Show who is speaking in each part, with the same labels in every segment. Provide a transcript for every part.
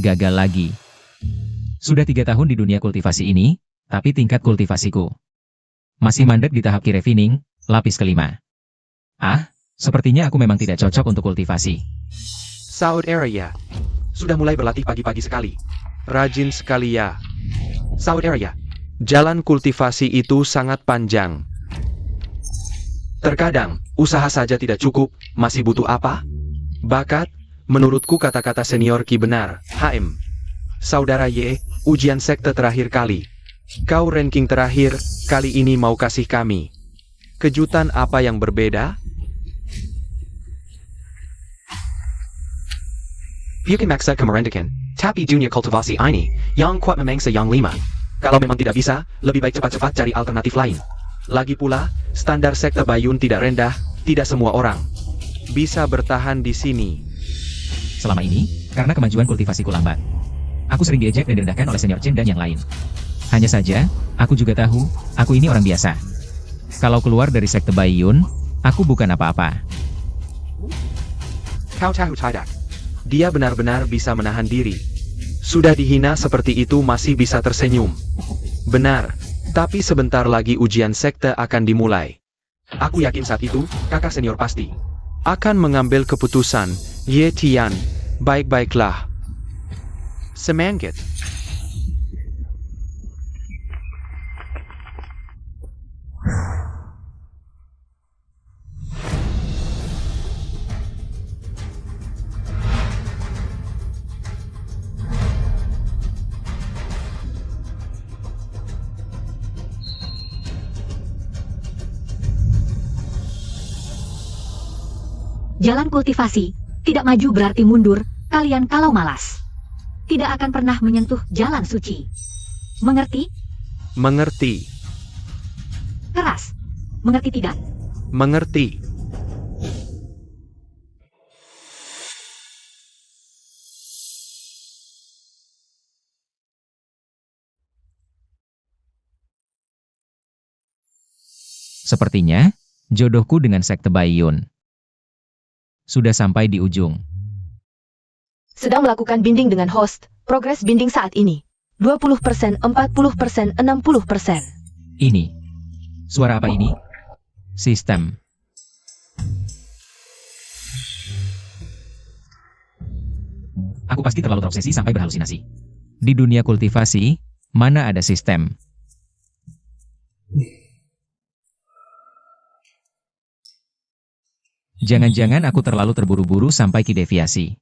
Speaker 1: gagal lagi. Sudah 3 tahun di dunia kultivasi ini, tapi tingkat kultivasiku masih mandek di tahap key refining, lapis kelima. Sepertinya aku memang tidak cocok untuk kultivasi.
Speaker 2: Saudara, sudah mulai berlatih pagi-pagi sekali. Rajin sekali ya. Saudara, jalan kultivasi itu sangat panjang. Terkadang, usaha saja tidak cukup, masih butuh apa? Bakat? Menurutku kata-kata senior Ki benar, HM. Saudara Y, ujian sekte terakhir kali. Kau ranking terakhir, kali ini mau kasih kami kejutan apa yang berbeda? Bukan maksa kemerendakan, tapi dunia kultivasi ini, yang kuat memangsa yang 5. Kalau memang tidak bisa, lebih baik cepat-cepat cari alternatif lain. Lagi pula, standar sekte Bayun tidak rendah, tidak semua orang bisa bertahan di sini.
Speaker 1: Selama ini, karena kemajuan kultivasiku lambat, aku sering diejek dan direndahkan oleh senior Chen dan yang lain. Hanya saja, aku juga tahu, aku ini orang biasa. Kalau keluar dari sekte Bayun, aku bukan apa-apa.
Speaker 2: Kau tahu tidak? Dia benar-benar bisa menahan diri. Sudah dihina seperti itu masih bisa tersenyum. Benar, tapi sebentar lagi ujian sekte akan dimulai. Aku yakin saat itu, kakak senior pasti akan mengambil keputusan. Ye Tian, baik-baiklah. Semangat.
Speaker 3: Jalan kultivasi, tidak maju berarti mundur, kalian kalau malas tidak akan pernah menyentuh jalan suci. Mengerti?
Speaker 2: Mengerti.
Speaker 3: Keras. Mengerti tidak?
Speaker 2: Mengerti.
Speaker 1: Sepertinya, jodohku dengan sekte Bayun sudah sampai di ujung.
Speaker 4: Sedang melakukan binding dengan host, progres binding saat ini. 20%, 40%, 60%.
Speaker 1: Ini. Suara apa ini? Sistem. Aku pasti terlalu terobsesi sampai berhalusinasi. Di dunia kultivasi, mana ada sistem? Jangan-jangan aku terlalu terburu-buru sampai ke deviasi.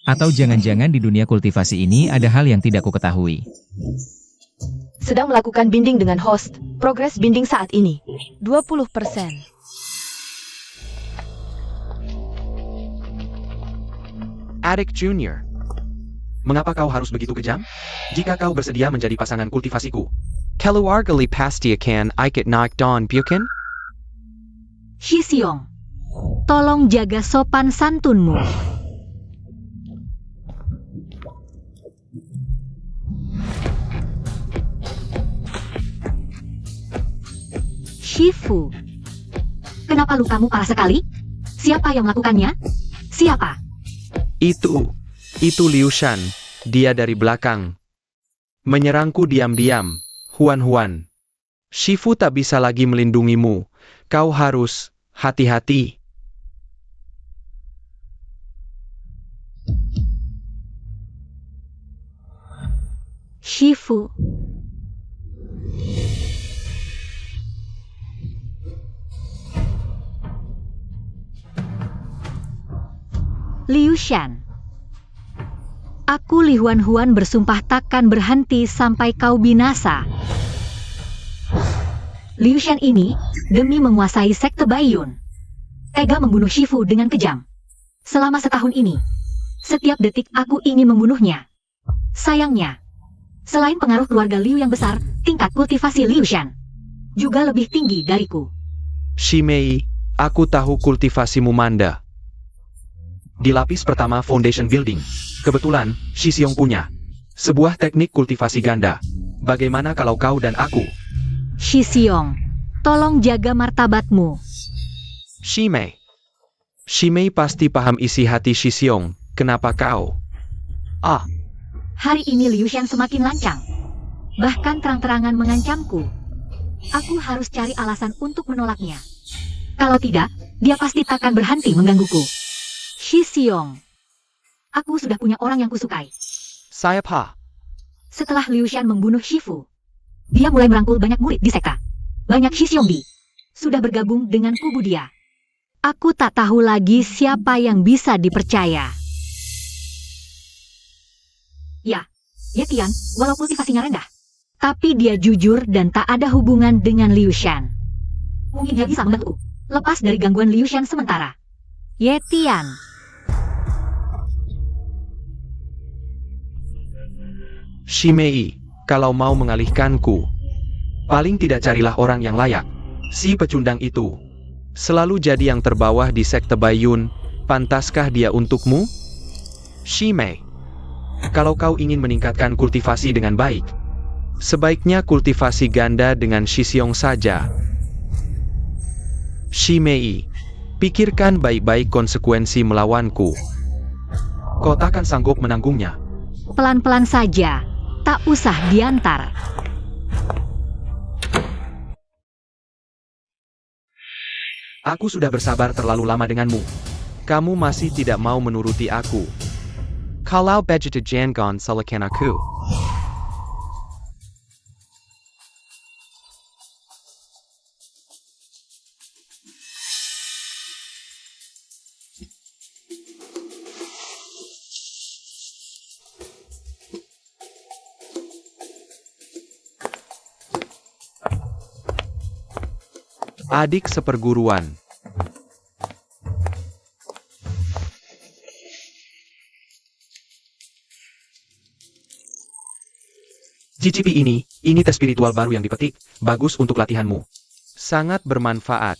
Speaker 1: Atau jangan-jangan di dunia kultivasi ini ada hal yang tidak kuketahui.
Speaker 4: Sedang melakukan binding dengan host, progres binding saat ini. 20%.
Speaker 2: Adik Junior, mengapa kau harus begitu kejam? Jika kau bersedia menjadi pasangan kultivasiku, keluarga pasti akan ikut naik daun, bukan?
Speaker 3: Shi Xiong, tolong jaga sopan santunmu. Shifu, kenapa lukamu parah sekali? Siapa yang melakukannya? Siapa?
Speaker 2: Itu Liu Shan, dia dari belakang. Menyerangku diam-diam, Huan. Shifu tak bisa lagi melindungimu, kau harus hati-hati.
Speaker 3: Shifu. Liu Shan. Aku Li Huan bersumpah takkan berhenti sampai kau binasa. Liu Shan ini, demi menguasai sekte Bayun, tega membunuh Shifu dengan kejam. Selama setahun ini, setiap detik aku ingin membunuhnya. Sayangnya, selain pengaruh keluarga Liu yang besar, tingkat kultivasi Liu Shan juga lebih tinggi dariku.
Speaker 2: Shimei, aku tahu kultivasimu manda. Di lapis pertama Foundation Building, kebetulan, Shi Xiong punya sebuah teknik kultivasi ganda. Bagaimana kalau kau dan aku?
Speaker 3: Shi Xiong, tolong jaga martabatmu.
Speaker 2: Shimei pasti paham isi hati Shi Xiong. Kenapa kau?
Speaker 3: Hari ini Liu Shan semakin lancang. Bahkan terang-terangan mengancamku. Aku harus cari alasan untuk menolaknya. Kalau tidak, dia pasti takkan berhenti menggangguku. Shi Xiong. Aku sudah punya orang yang kusukai.
Speaker 2: Saya Pa.
Speaker 3: Setelah Liu Shan membunuh Shifu, dia mulai merangkul banyak murid di sekta. Banyak Shi Xiongbi sudah bergabung dengan kubu dia. Aku tak tahu lagi siapa yang bisa dipercaya. Ya, Ye Tian, walau kultivasinya rendah, tapi dia jujur dan tak ada hubungan dengan Liu Shan. Mungkin dia bisa membantu lepas dari gangguan Liu Shan sementara. Ye Tian.
Speaker 2: Shimei, kalau mau mengalihkanku, paling tidak carilah orang yang layak. Si pecundang itu selalu jadi yang terbawah di sekte Baiyun. Pantaskah dia untukmu? Shimei, kalau kau ingin meningkatkan kultivasi dengan baik, sebaiknya kultivasi ganda dengan Shi Xiong saja. Shimei, pikirkan baik-baik konsekuensi melawanku. Kau takkan sanggup menanggungnya.
Speaker 3: Pelan-pelan saja, tak usah diantar.
Speaker 2: Aku sudah bersabar terlalu lama denganmu. Kamu masih tidak mau menuruti aku. Kalau begitu jangan salahkan aku. Adik seperguruan. Cicipi ini tes spiritual baru yang dipetik, bagus untuk latihanmu. Sangat bermanfaat.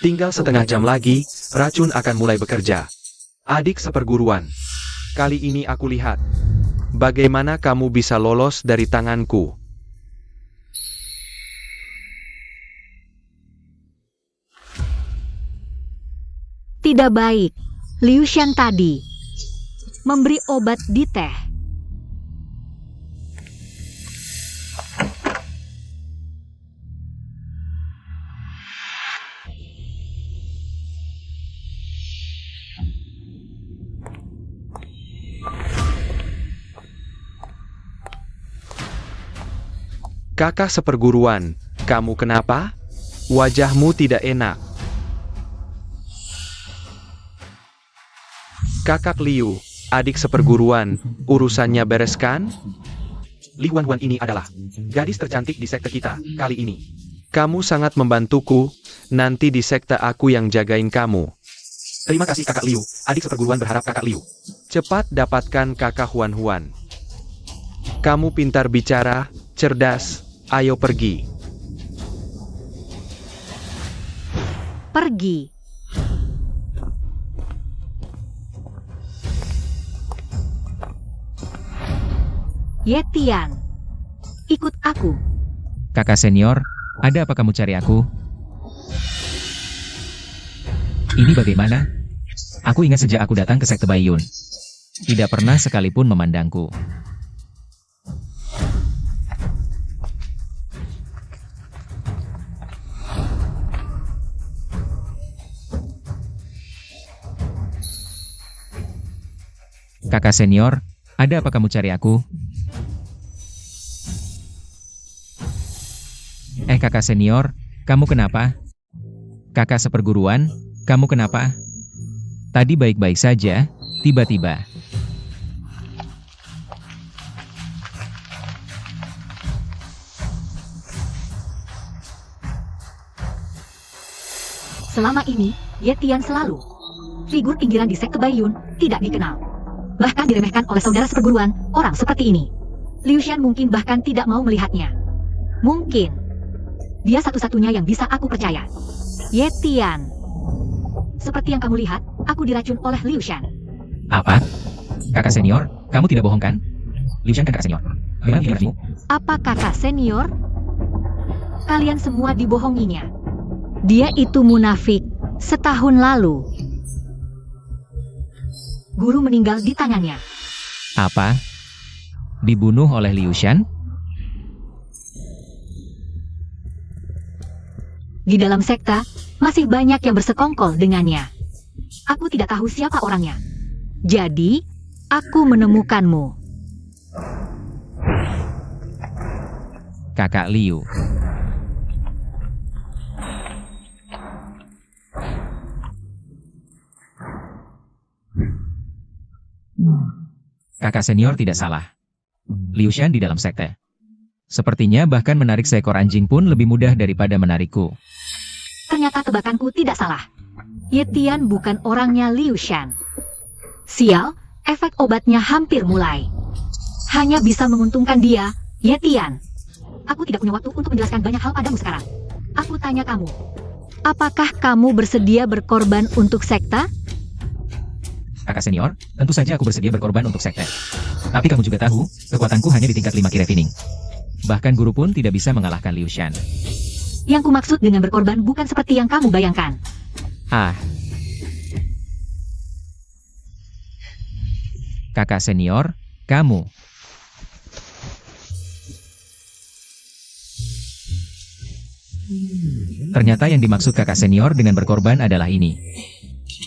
Speaker 2: Tinggal setengah jam lagi, racun akan mulai bekerja. Adik seperguruan, kali ini aku lihat bagaimana kamu bisa lolos dari tanganku.
Speaker 3: Tidak baik, Liu Shan tadi memberi obat di teh.
Speaker 2: Kakak seperguruan, kamu kenapa? Wajahmu tidak enak. Kakak Liu, adik seperguruan, urusannya bereskan? Li Wanwan ini adalah gadis tercantik di sekte kita kali ini. Kamu sangat membantuku, nanti di sekte aku yang jagain kamu. Terima kasih kakak Liu, adik seperguruan berharap kakak Liu cepat dapatkan kakak Huan Huan. Kamu pintar bicara, cerdas, ayo pergi.
Speaker 3: Pergi. Ye Tian, ikut aku.
Speaker 1: Kakak senior, ada apa kamu cari aku? Ini bagaimana? Aku ingat sejak aku datang ke sekte Baiyun, tidak pernah sekalipun memandangku. Kakak senior, ada apa kamu cari aku? Kakak senior, kamu kenapa? Kakak seperguruan, kamu kenapa? Tadi baik-baik saja, tiba-tiba.
Speaker 3: Selama ini, Ye Tian selalu figur pinggiran di sekte Baiyun, tidak dikenal. Bahkan diremehkan oleh saudara seperguruan, orang seperti ini. Liu Shan mungkin bahkan tidak mau melihatnya. Mungkin dia satu-satunya yang bisa aku percaya. Ye Tian, seperti yang kamu lihat, aku diracun oleh Liu Shan.
Speaker 1: Apa? Kakak senior, kamu tidak bohong kan? Liu Shan kan kakak senior. Bagaimana informasimu?
Speaker 3: Apa kakak senior? Kalian semua dibohonginya. Dia itu munafik. Setahun lalu, guru meninggal di tangannya.
Speaker 1: Apa? Dibunuh oleh Liu Shan?
Speaker 3: Di dalam sekta, masih banyak yang bersekongkol dengannya. Aku tidak tahu siapa orangnya. Jadi, aku menemukanmu.
Speaker 1: Kakak Liu. Kakak senior tidak salah. Liu Shan di dalam sekte. Sepertinya bahkan menarik seekor anjing pun lebih mudah daripada menarikku.
Speaker 3: Ternyata tebakanku tidak salah. Ye Tian bukan orangnya Liu Shan. Sial, efek obatnya hampir mulai. Hanya bisa menguntungkan dia, Ye Tian. Aku tidak punya waktu untuk menjelaskan banyak hal padamu sekarang. Aku tanya kamu. Apakah kamu bersedia berkorban untuk sekta?
Speaker 1: Kakak senior, tentu saja aku bersedia berkorban untuk sekte. Tapi kamu juga tahu, kekuatanku hanya di tingkat 5 Ki Refining. Bahkan guru pun tidak bisa mengalahkan Liu Shan.
Speaker 3: Yang kumaksud dengan berkorban bukan seperti yang kamu bayangkan.
Speaker 1: Ah. Kakak senior, kamu. Ternyata yang dimaksud kakak senior dengan berkorban adalah ini.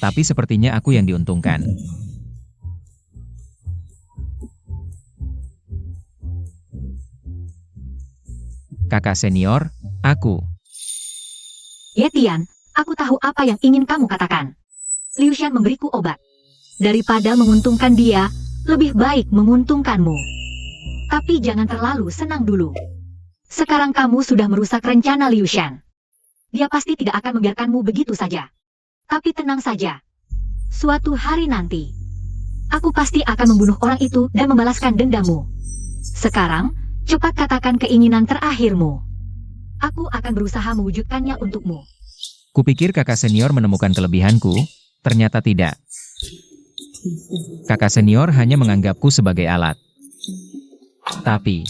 Speaker 1: Tapi sepertinya aku yang diuntungkan. Kakak senior, aku.
Speaker 3: Ye Tian, aku tahu apa yang ingin kamu katakan. Liu Shan memberiku obat. Daripada menguntungkan dia, lebih baik menguntungkanmu. Tapi jangan terlalu senang dulu. Sekarang kamu sudah merusak rencana Liu Shan. Dia pasti tidak akan membiarkanmu begitu saja. Tapi tenang saja. Suatu hari nanti, aku pasti akan membunuh orang itu dan membalaskan dendammu. Sekarang, cepat katakan keinginan terakhirmu. Aku akan berusaha mewujudkannya untukmu.
Speaker 1: Kupikir kakak senior menemukan kelebihanku, ternyata tidak. Kakak senior hanya menganggapku sebagai alat. Tapi,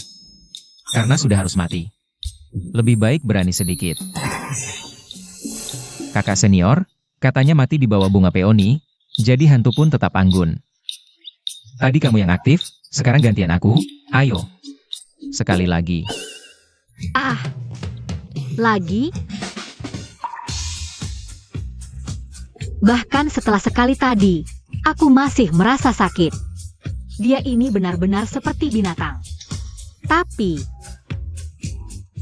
Speaker 1: karena sudah harus mati, lebih baik berani sedikit. Kakak senior, katanya mati di bawah bunga peoni, jadi hantu pun tetap anggun. Tadi kamu yang aktif, sekarang gantian aku, ayo. Sekali lagi.
Speaker 3: Ah, lagi? Bahkan setelah sekali tadi, aku masih merasa sakit. Dia ini benar-benar seperti binatang. Tapi,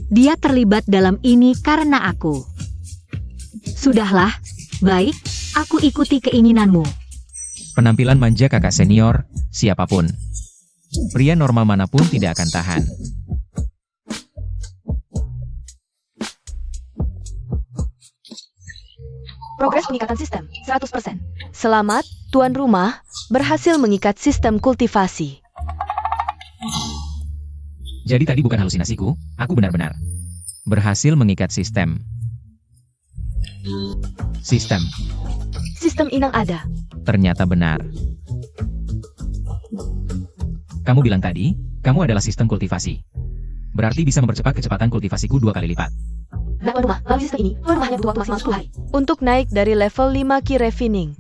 Speaker 3: dia terlibat dalam ini karena aku. Sudahlah, baik, aku ikuti keinginanmu.
Speaker 1: Penampilan manja kakak senior, siapapun. Pria normal manapun tidak akan tahan.
Speaker 4: Progres pengikatan sistem, 100%. Selamat, tuan rumah, berhasil mengikat sistem kultivasi.
Speaker 1: Jadi tadi bukan halusinasiku, aku benar-benar berhasil mengikat sistem.
Speaker 4: Sistem inang ada.
Speaker 1: Ternyata benar. Kamu bilang tadi, kamu adalah sistem kultivasi. Berarti bisa mempercepat kecepatan kultivasiku 2 kali lipat.
Speaker 4: Nah, tuan rumah, melalui sistem ini, tuan rumah hanya butuh waktu maksimal 10 hari. Untuk naik dari level 5 Ki Refining.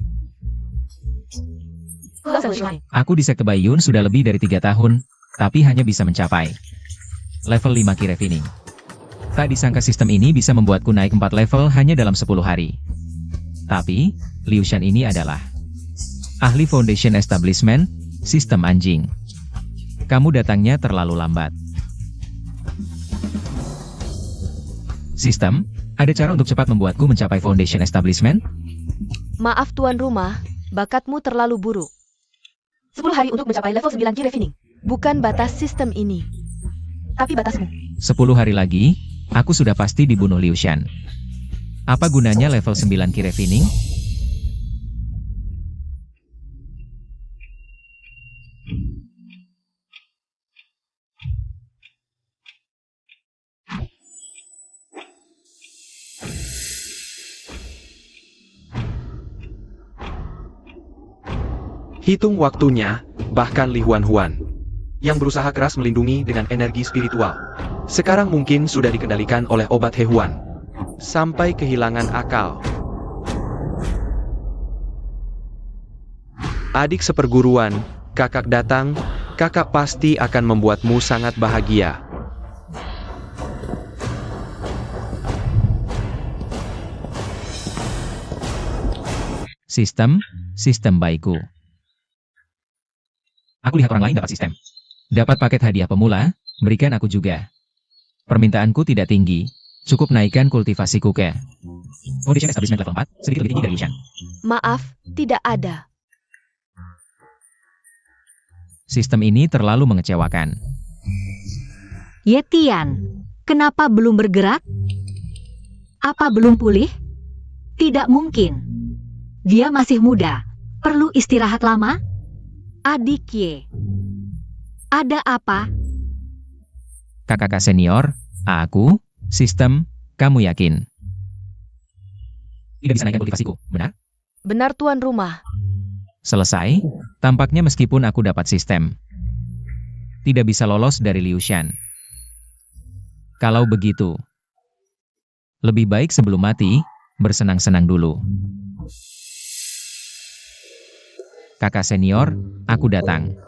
Speaker 1: Aku di Sekte Baiyun sudah lebih dari 3 tahun, tapi hanya bisa mencapai level 5 Ki Refining. Tak disangka sistem ini bisa membuatku naik 4 level hanya dalam 10 hari. Tapi, Liu Shan ini adalah ahli Foundation Establishment, sistem anjing. Kamu datangnya terlalu lambat. Sistem, ada cara untuk cepat membuatku mencapai Foundation Establishment?
Speaker 4: Maaf tuan rumah, bakatmu terlalu buruk. 10 hari untuk mencapai level 9 Ki Refining. Bukan batas sistem ini, tapi batasmu.
Speaker 1: 10 hari lagi, aku sudah pasti dibunuh Liu Shan. Apa gunanya level 9 Ki Refining?
Speaker 2: Hitung waktunya, bahkan Li Huan-Huan, yang berusaha keras melindungi dengan energi spiritual, sekarang mungkin sudah dikendalikan oleh obat He Huan, sampai kehilangan akal. Adik seperguruan, kakak datang, kakak pasti akan membuatmu sangat bahagia.
Speaker 1: Sistem baikku. Aku lihat orang lain dapat sistem. Dapat paket hadiah pemula, berikan aku juga. Permintaanku tidak tinggi, cukup naikkan kultivasiku ke Foundation Establishment level 4, sedikit lebih tinggi dari Yushan.
Speaker 4: Maaf, tidak ada.
Speaker 1: Sistem ini terlalu mengecewakan.
Speaker 3: Yetian, kenapa belum bergerak? Apa belum pulih? Tidak mungkin. Dia masih muda, perlu istirahat lama. Adik Ye, ada apa?
Speaker 1: Kakak senior, aku, sistem, kamu yakin? Tidak bisa naikkan kultivasiku, benar?
Speaker 4: Benar tuan rumah.
Speaker 1: Selesai, tampaknya meskipun aku dapat sistem, tidak bisa lolos dari Liu Shan. Kalau begitu, lebih baik sebelum mati, bersenang-senang dulu. Kakak senior, aku datang.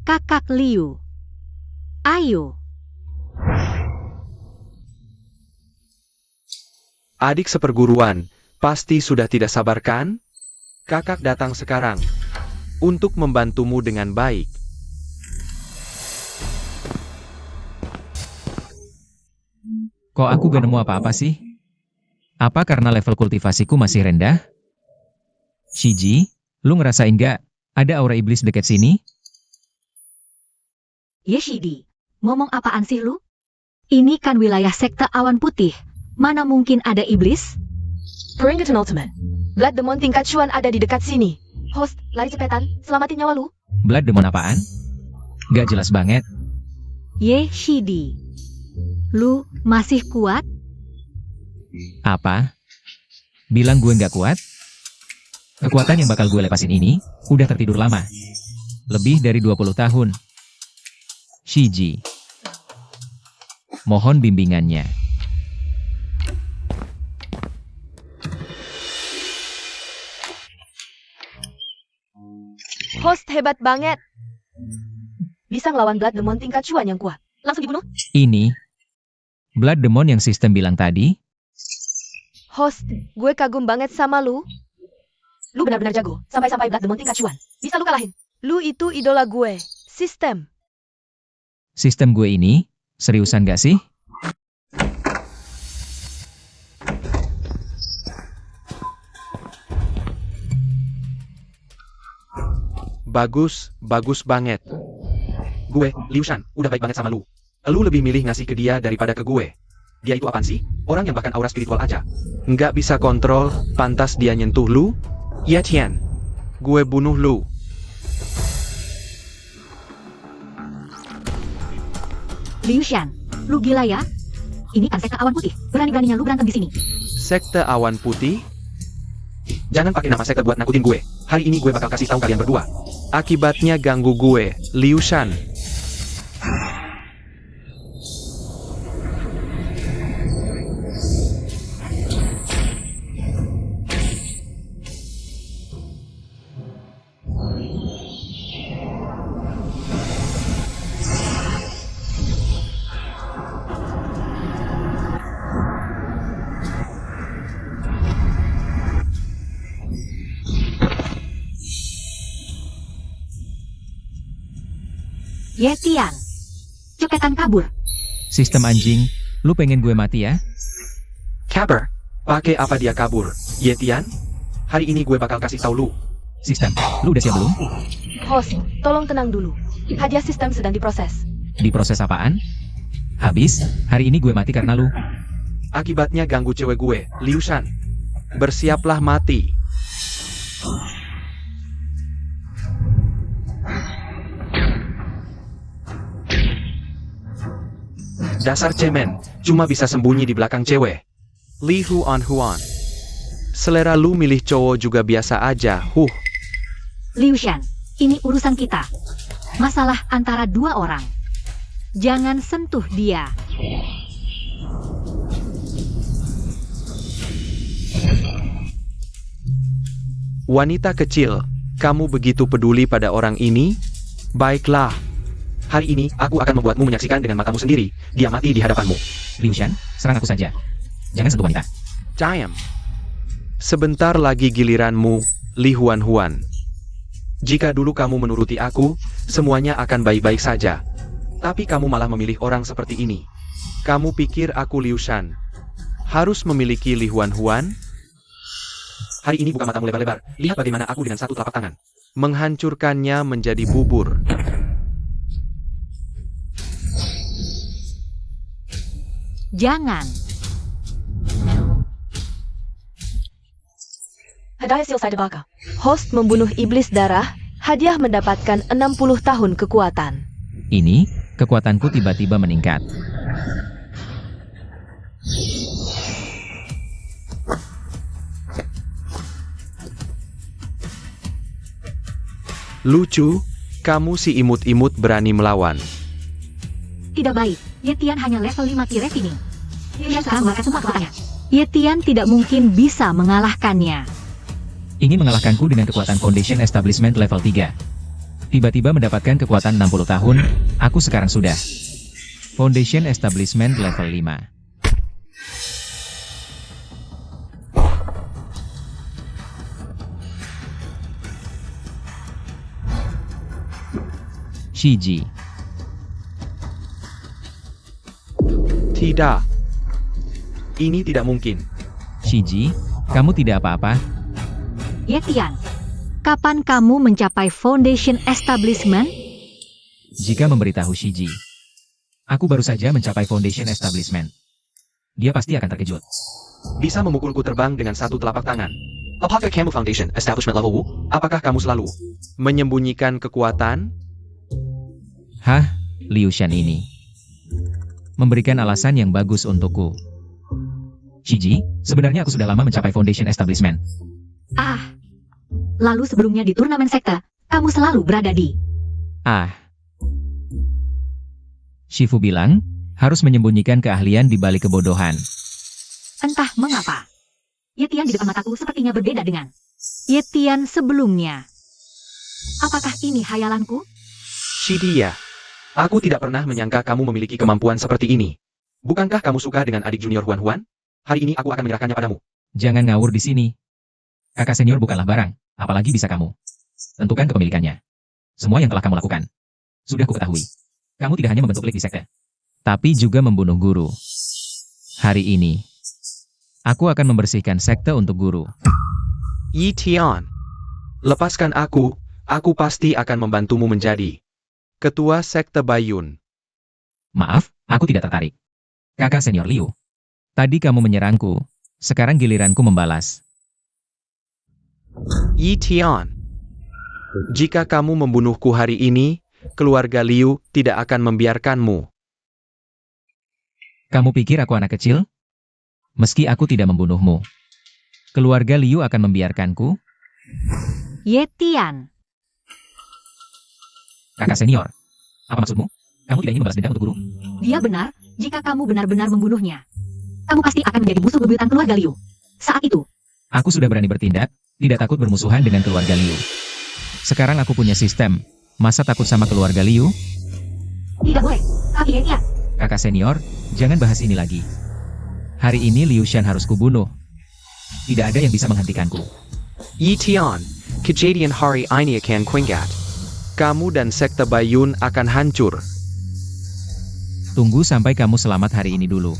Speaker 3: Kakak Liu, ayo.
Speaker 2: Adik seperguruan, pasti sudah tidak sabar kan? Kakak datang sekarang untuk membantumu dengan baik.
Speaker 1: Kok aku gak nemu apa-apa sih? Apa karena level kultivasiku masih rendah? Shiji, lu ngerasain gak ada aura iblis dekat sini?
Speaker 3: Yeshidi, ngomong apaan sih lu? Ini kan wilayah sekte awan putih. Mana mungkin ada iblis?
Speaker 4: Peringatan Ultimate. Blood Demon tingkat Chuan ada di dekat sini. Host, lari cepetan, selamatin nyawa lu.
Speaker 1: Blood Demon apaan? Gak jelas banget.
Speaker 3: Yeshidi, lu masih kuat?
Speaker 1: Apa? Bilang gue gak kuat? Kekuatan yang bakal gue lepasin ini, udah tertidur lama. Lebih dari 20 tahun. Shiji, mohon bimbingannya.
Speaker 4: Host hebat banget. Bisa ngelawan Blood Demon tingkat Chuan yang kuat. Langsung dibunuh.
Speaker 1: Ini, Blood Demon yang sistem bilang tadi.
Speaker 4: Host, gue kagum banget sama lu. Lu benar-benar jago, sampai-sampai Blood Demon tingkat Chuan. Bisa lu kalahin. Lu itu idola gue. Sistem.
Speaker 1: Sistem gue ini, seriusan gak sih?
Speaker 2: Bagus, bagus banget. Gue, Liu Shan, udah baik banget sama lu. Lu lebih milih ngasih ke dia daripada ke gue. Dia itu apaan sih? Orang yang bahkan aura spiritual aja nggak bisa kontrol, pantas dia nyentuh lu? Ya Tian, gue bunuh lu.
Speaker 3: Liu Shan, lu gila ya? Ini kan sekte awan putih. Berani-beraninya lu berantem di sini.
Speaker 2: Sekte awan putih? Jangan pakai nama sekte buat nakutin gue. Hari ini gue bakal kasih tahu kalian berdua. Akibatnya ganggu gue, Liu Shan.
Speaker 3: Yetian, cepetan kabur.
Speaker 1: Sistem anjing, lu pengen gue mati ya?
Speaker 2: Kabur? Pakai apa dia kabur? Yetian? Hari ini gue bakal kasih tahu lu.
Speaker 1: Sistem, lu udah siap belum?
Speaker 4: Host, tolong tenang dulu. Hadiah sistem sedang diproses.
Speaker 1: Diproses apaan? Habis, hari ini gue mati karena lu.
Speaker 2: Akibatnya ganggu cewek gue, Liu Shan. bersiaplah mati. Dasar cemen, cuma bisa sembunyi di belakang cewek. Li Huan Huan. Selera lu milih cowok juga biasa aja,
Speaker 3: Liu Shan, ini urusan kita. Masalah antara dua orang. Jangan sentuh dia.
Speaker 2: Wanita kecil, kamu begitu peduli pada orang ini? Baiklah. Hari ini, aku akan membuatmu menyaksikan dengan matamu sendiri. Dia mati di hadapanmu.
Speaker 1: Liu Shan, serang aku saja. Jangan sentuh wanita.
Speaker 2: Diam. Sebentar lagi giliranmu, Li Huan Huan. Jika dulu kamu menuruti aku, semuanya akan baik-baik saja. Tapi kamu malah memilih orang seperti ini. Kamu pikir aku Liu Shan harus memiliki Li Huan Huan? Hari ini buka matamu lebar-lebar. Lihat bagaimana aku dengan satu telapak tangan menghancurkannya menjadi bubur.
Speaker 3: Jangan.
Speaker 4: Hadiah selesai dibakar. Host membunuh iblis darah, hadiah mendapatkan 60 tahun kekuatan.
Speaker 1: Ini, kekuatanku tiba-tiba meningkat.
Speaker 2: Lucu, kamu si imut-imut berani melawan.
Speaker 3: Tidak baik. Yetian hanya level 5 Ki Refining. Dia sekarang mengeluarkan semua kekuatannya. Yetian tidak mungkin bisa mengalahkannya.
Speaker 1: Ingin mengalahkanku dengan kekuatan Foundation Establishment level 3. Tiba-tiba mendapatkan kekuatan 60 tahun, aku sekarang sudah Foundation Establishment level 5. Shiji.
Speaker 2: Tidak. Ini tidak mungkin.
Speaker 1: Shiji, kamu tidak apa-apa?
Speaker 3: Yetian, kapan kamu mencapai Foundation Establishment?
Speaker 1: Jika memberitahu Shiji. Aku baru saja mencapai Foundation Establishment. Dia pasti akan terkejut.
Speaker 2: Bisa memukulku terbang dengan satu telapak tangan. Apakah kamu Foundation Establishment level? Apakah kamu selalu menyembunyikan kekuatan?
Speaker 1: Hah, Liu Shan ini memberikan alasan yang bagus untukku. Shiji, sebenarnya aku sudah lama mencapai Foundation Establishment.
Speaker 3: Lalu sebelumnya di turnamen sekte, kamu selalu berada di...
Speaker 1: Shifu bilang, harus menyembunyikan keahlian di balik kebodohan.
Speaker 3: Entah mengapa. Yetian di depan mataku sepertinya berbeda dengan Yetian sebelumnya. Apakah ini hayalanku?
Speaker 2: Shidia. Aku tidak pernah menyangka kamu memiliki kemampuan seperti ini. Bukankah kamu suka dengan adik junior Huan Huan? Hari ini aku akan menyerahkannya padamu.
Speaker 1: Jangan ngawur di sini. Kakak senior bukanlah barang, apalagi bisa kamu tentukan kepemilikannya. Semua yang telah kamu lakukan sudah kuketahui. Kamu tidak hanya membentuk klik di sekte, tapi juga membunuh guru. Hari ini, aku akan membersihkan sekte untuk guru.
Speaker 2: Yetian. Lepaskan aku pasti akan membantumu menjadi Ketua Sekte Baiyun.
Speaker 1: Maaf, aku tidak tertarik. Kakak senior Liu, tadi kamu menyerangku, sekarang giliranku membalas.
Speaker 2: Yetian. Jika kamu membunuhku hari ini, keluarga Liu tidak akan membiarkanmu.
Speaker 1: Kamu pikir aku anak kecil? Meski aku tidak membunuhmu, keluarga Liu akan membiarkanku?
Speaker 3: Yetian.
Speaker 1: Kakak senior, apa maksudmu? Kamu tidak ingin membalas dendam untuk guru?
Speaker 3: Dia benar, jika kamu benar-benar membunuhnya. Kamu pasti akan menjadi musuh bebuyutan keluarga Liu. Saat itu,
Speaker 1: Aku sudah berani bertindak, tidak takut bermusuhan dengan keluarga Liu. Sekarang aku punya sistem, masa takut sama keluarga Liu?
Speaker 3: tidak boleh. Tapi Yetian,
Speaker 1: Kakak senior, jangan bahas ini lagi. Hari ini Liu Shan harus kubunuh. Tidak ada yang bisa menghentikanku.
Speaker 2: Yetian, kejadian hari ini akan kuingat. Kamu dan Sekte Baiyun akan hancur.
Speaker 1: Tunggu sampai kamu selamat hari ini dulu.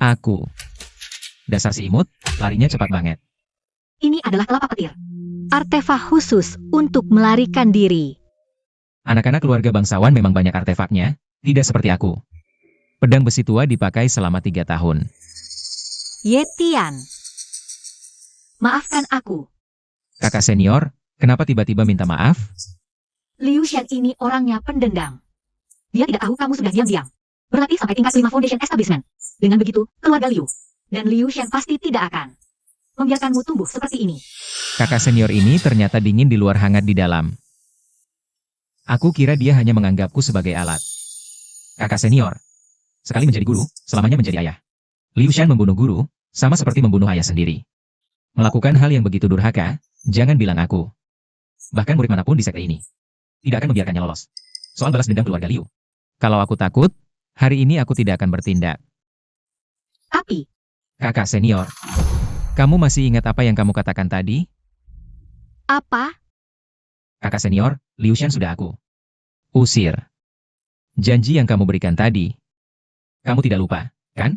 Speaker 1: Aku. Dasar si imut, Larinya cepat banget.
Speaker 3: Ini adalah kelapa petir. Artefak khusus untuk melarikan diri.
Speaker 1: Anak-anak keluarga bangsawan memang banyak artefaknya, tidak seperti aku. Pedang besi tua dipakai selama 3 tahun.
Speaker 3: Yetian. Maafkan aku.
Speaker 1: Kakak senior, kenapa tiba-tiba minta maaf?
Speaker 3: Liu Xian ini orangnya pendendam. Dia tidak tahu kamu sudah diam-diam berlatih sampai tingkat 5 Foundation Establishment. Dengan begitu, keluarga Liu dan Liu Xian pasti tidak akan membiarkanmu tumbuh seperti ini.
Speaker 1: Kakak senior ini ternyata dingin di luar, hangat di dalam. Aku kira dia hanya menganggapku sebagai alat. Kakak senior, sekali menjadi guru, selamanya menjadi ayah. Liu Xian membunuh guru, sama seperti membunuh ayah sendiri. Melakukan hal yang begitu durhaka, jangan bilang aku. Bahkan murid manapun di sekte ini tidak akan membiarkannya lolos. Soal balas dendam keluarga Liu. Kalau aku takut, hari ini aku tidak akan bertindak.
Speaker 3: Tapi,
Speaker 1: Kakak senior, kamu masih ingat apa yang kamu katakan tadi?
Speaker 3: apa?
Speaker 1: Kakak senior, Liu Xian sudah aku usir. Janji yang kamu berikan tadi, kamu tidak lupa, kan?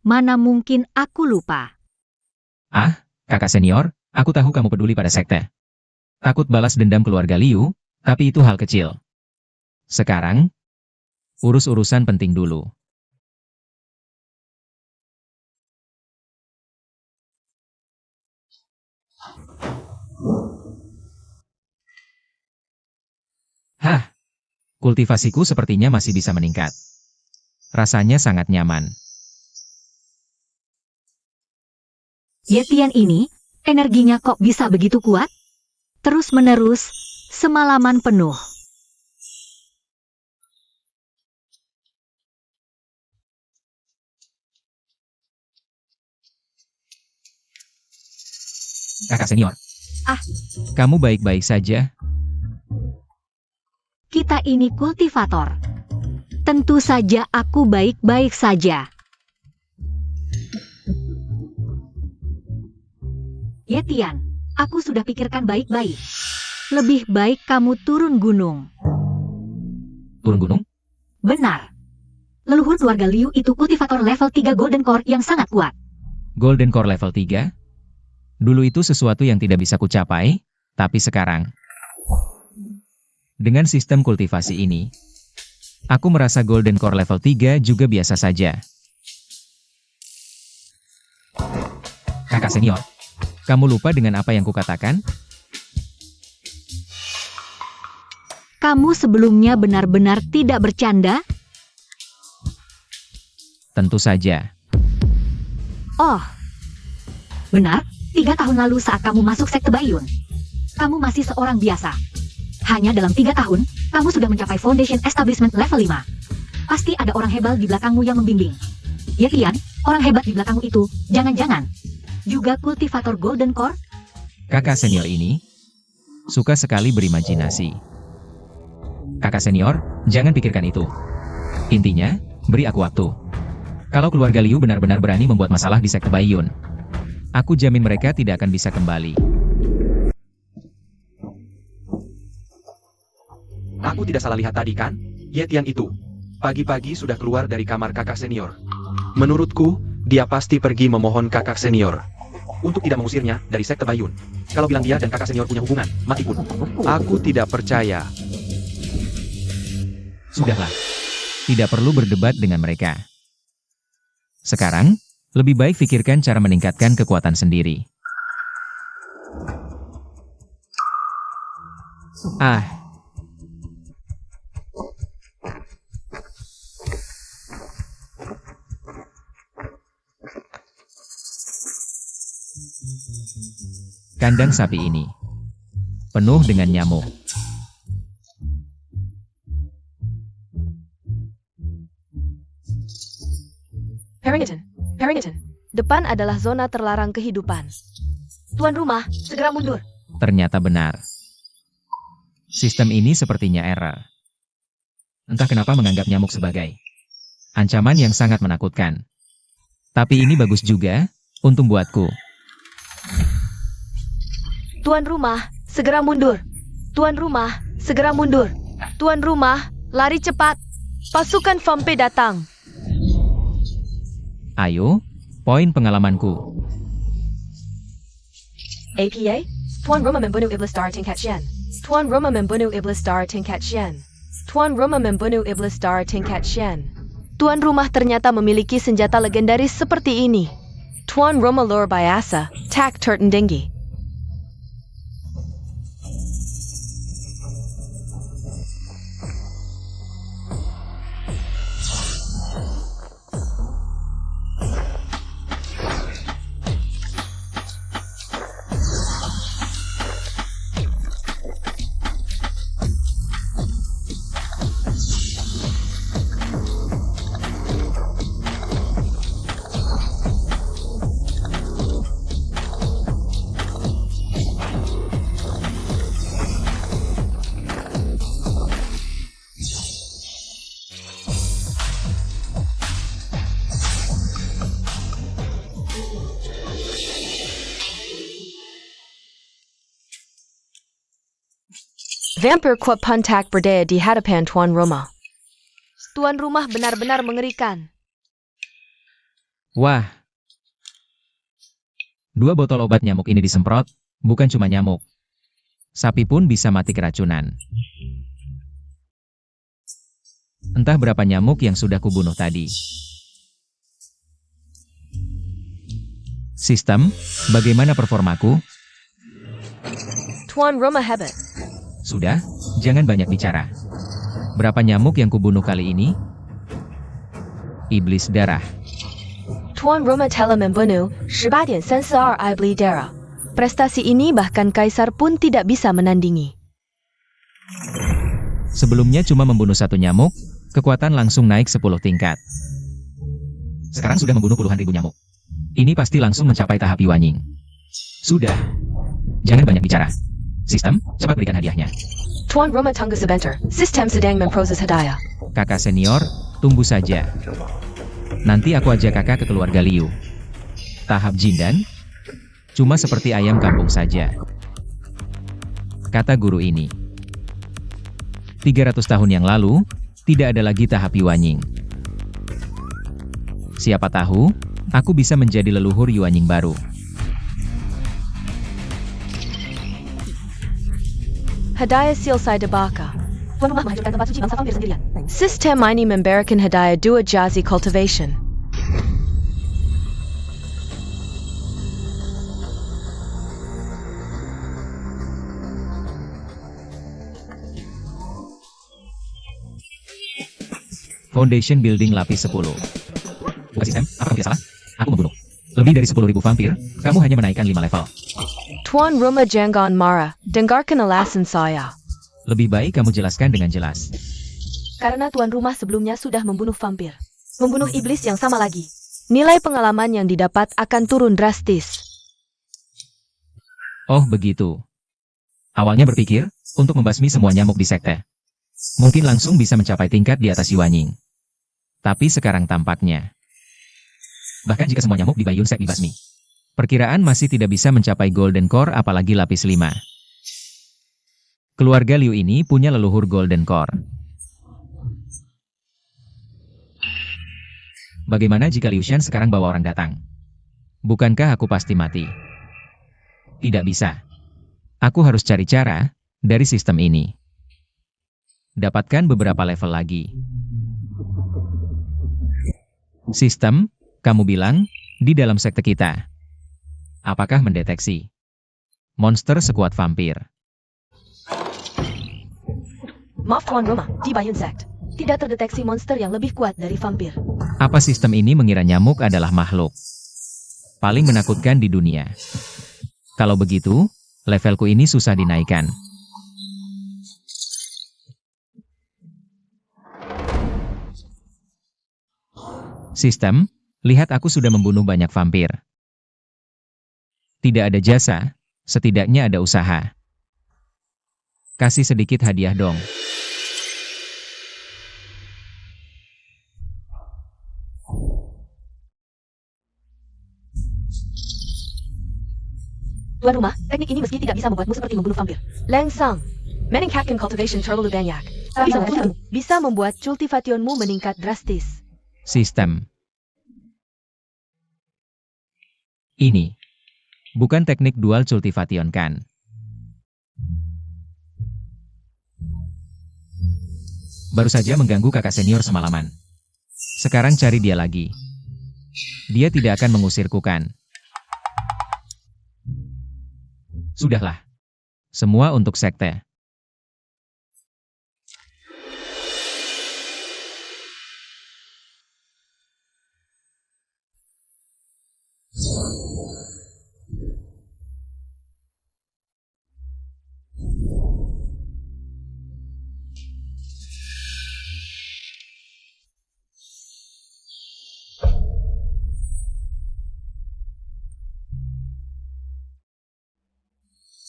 Speaker 3: Mana mungkin aku lupa.
Speaker 1: Kakak senior, aku tahu kamu peduli pada sekte. Takut balas dendam keluarga Liu, tapi itu hal kecil. Sekarang, urus urusan penting dulu. Kultivasiku sepertinya masih bisa meningkat. Rasanya sangat nyaman.
Speaker 3: Yetian ini, energinya kok bisa begitu kuat? Terus-menerus, semalaman penuh.
Speaker 1: Kakak senior. Kamu baik-baik saja?
Speaker 3: Kita ini kultivator. Tentu saja aku baik-baik saja. Yetian, aku sudah pikirkan baik-baik. Lebih baik kamu turun gunung.
Speaker 1: Turun gunung?
Speaker 3: Benar. Leluhur keluarga Liu itu kultivator level 3 Golden Core yang sangat kuat.
Speaker 1: Golden Core level 3? Dulu itu sesuatu yang tidak bisa kucapai, tapi sekarang, dengan sistem kultivasi ini, aku merasa Golden Core level 3 juga biasa saja. Kakak senior, kamu lupa dengan apa yang kukatakan?
Speaker 3: Kamu sebelumnya benar-benar tidak bercanda?
Speaker 1: Tentu saja.
Speaker 3: Oh, benar. 3 tahun lalu saat kamu masuk sekte Baiyun, kamu masih seorang biasa. Hanya dalam 3 tahun, kamu sudah mencapai Foundation Establishment level 5. Pasti ada orang hebat di belakangmu yang membimbing. Yetian, orang hebat di belakangmu itu, jangan-jangan juga kultivator Golden Core?
Speaker 1: Kakak senior ini suka sekali berimajinasi. Kakak senior, jangan pikirkan itu. Intinya, beri aku waktu. Kalau keluarga Liu benar-benar berani membuat masalah di sekte Baiyun, aku jamin mereka tidak akan bisa kembali.
Speaker 2: Aku tidak salah lihat tadi kan? Yetian itu pagi-pagi sudah keluar dari kamar kakak senior. Menurutku, dia pasti pergi memohon kakak senior untuk tidak mengusirnya dari sekte Baiyun. Kalau bilang dia dan kakak senior punya hubungan, mati pun. Aku tidak percaya.
Speaker 1: Sudahlah. Tidak perlu berdebat dengan mereka. Sekarang, lebih baik pikirkan cara meningkatkan kekuatan sendiri. Kandang sapi ini penuh dengan nyamuk.
Speaker 4: Harrington, depan adalah zona terlarang kehidupan. Tuan rumah, segera mundur.
Speaker 1: Ternyata benar. Sistem ini sepertinya error. Entah kenapa menganggap nyamuk sebagai ancaman yang sangat menakutkan. Tapi ini bagus juga, untung buatku.
Speaker 4: Tuan rumah, segera mundur. Tuan rumah, segera mundur. Tuan rumah, lari cepat. Pasukan Vampe datang.
Speaker 1: Ayo, Poin pengalamanku.
Speaker 4: APA, Tuan Rumah membunuh iblis Dar tingkat Shen. Tuan Rumah membunuh iblis Dar tingkat Shen. Tuan Rumah membunuh iblis Dar tingkat Shen. Tuan Rumah ternyata memiliki senjata legendaris seperti ini. Tuan Rumah luar biasa, tak tertandingi. Vampir kuat pantak berdaya di hadapan Tuan Rumah. Tuan Rumah benar-benar mengerikan.
Speaker 1: Wah. 2 botol obat nyamuk ini disemprot, bukan cuma nyamuk. Sapi pun bisa mati keracunan. Entah berapa nyamuk yang sudah kubunuh tadi. Sistem, bagaimana performaku?
Speaker 4: Tuan Rumah hebat.
Speaker 1: Sudah, jangan banyak bicara. Berapa nyamuk yang kubunuh kali ini? Iblis darah.
Speaker 4: Tuan Rumah telah membunuh 18.342 iblis darah. Prestasi ini bahkan Kaisar pun tidak bisa menandingi.
Speaker 1: Sebelumnya cuma membunuh 1 nyamuk, kekuatan langsung naik 10 tingkat. Sekarang sudah membunuh puluhan ribu nyamuk. Ini pasti langsung mencapai tahap Yuanying. Sudah. Jangan banyak bicara. Sistem, cepat berikan hadiahnya.
Speaker 4: Tuan Rumah tunggu sebentar. Sistem sedang memproses hadiah.
Speaker 1: Kakak senior, tunggu saja. Nanti aku ajak kakak ke keluarga Liu. Tahap Jindan? Cuma seperti ayam kampung saja. Kata guru ini. 300 tahun yang lalu, tidak ada lagi tahap Yuanying. Siapa tahu, aku bisa menjadi leluhur Yuanying baru.
Speaker 4: Hadiah selesai dibakar. Tuan Rumah menghancurkan tempat suci bangsa vampir sendirian. Sistem ini memberikan hadiah 2 jazi cultivation.
Speaker 1: Foundation Building lapis 10. Bukan sistem, apa tidak salah? Aku membunuh lebih dari 10.000 vampir, kamu hanya menaikkan 5 level.
Speaker 4: Tuan Rumah jangan marah, dengarkan alasan saya.
Speaker 1: Lebih baik kamu jelaskan dengan jelas.
Speaker 4: Karena Tuan Rumah sebelumnya sudah membunuh vampir. Membunuh iblis yang sama lagi. Nilai pengalaman yang didapat akan turun drastis.
Speaker 1: Oh begitu. Awalnya berpikir, untuk membasmi semua nyamuk di sekte. Mungkin langsung bisa mencapai tingkat di atas Yuanying. Tapi sekarang tampaknya. Bahkan jika semua nyamuk di Baiyun Sect dibasmi. Perkiraan masih tidak bisa mencapai Golden Core apalagi lapis 5. Keluarga Liu ini punya leluhur Golden Core. Bagaimana jika Liu Shan sekarang bawa orang datang? Bukankah aku pasti mati? Tidak bisa. Aku harus cari cara dari sistem ini. Dapatkan beberapa level lagi. Sistem, kamu bilang, di dalam sekte kita. Apakah mendeteksi monster sekuat vampir?
Speaker 4: Maaf Tuan Rumah, di Baiyun Sect tidak terdeteksi monster yang lebih kuat dari vampir.
Speaker 1: Apa sistem ini mengira nyamuk adalah makhluk paling menakutkan di dunia? Kalau begitu, levelku ini susah dinaikkan. Sistem, lihat aku sudah membunuh banyak vampir. Tidak ada jasa, setidaknya ada usaha. Kasih sedikit hadiah dong.
Speaker 4: Tuan Rumah, teknik ini meski tidak bisa membuatmu seperti membunuh vampir. Langsung, meningkatkan cultivation terlalu banyak. Tapi bisa membuat cultivationmu meningkat drastis.
Speaker 1: Sistem. Ini bukan teknik dual cultivation kan? Baru saja mengganggu kakak senior semalaman. Sekarang cari dia lagi. Dia tidak akan mengusirku kan? Sudahlah. Semua untuk sekte.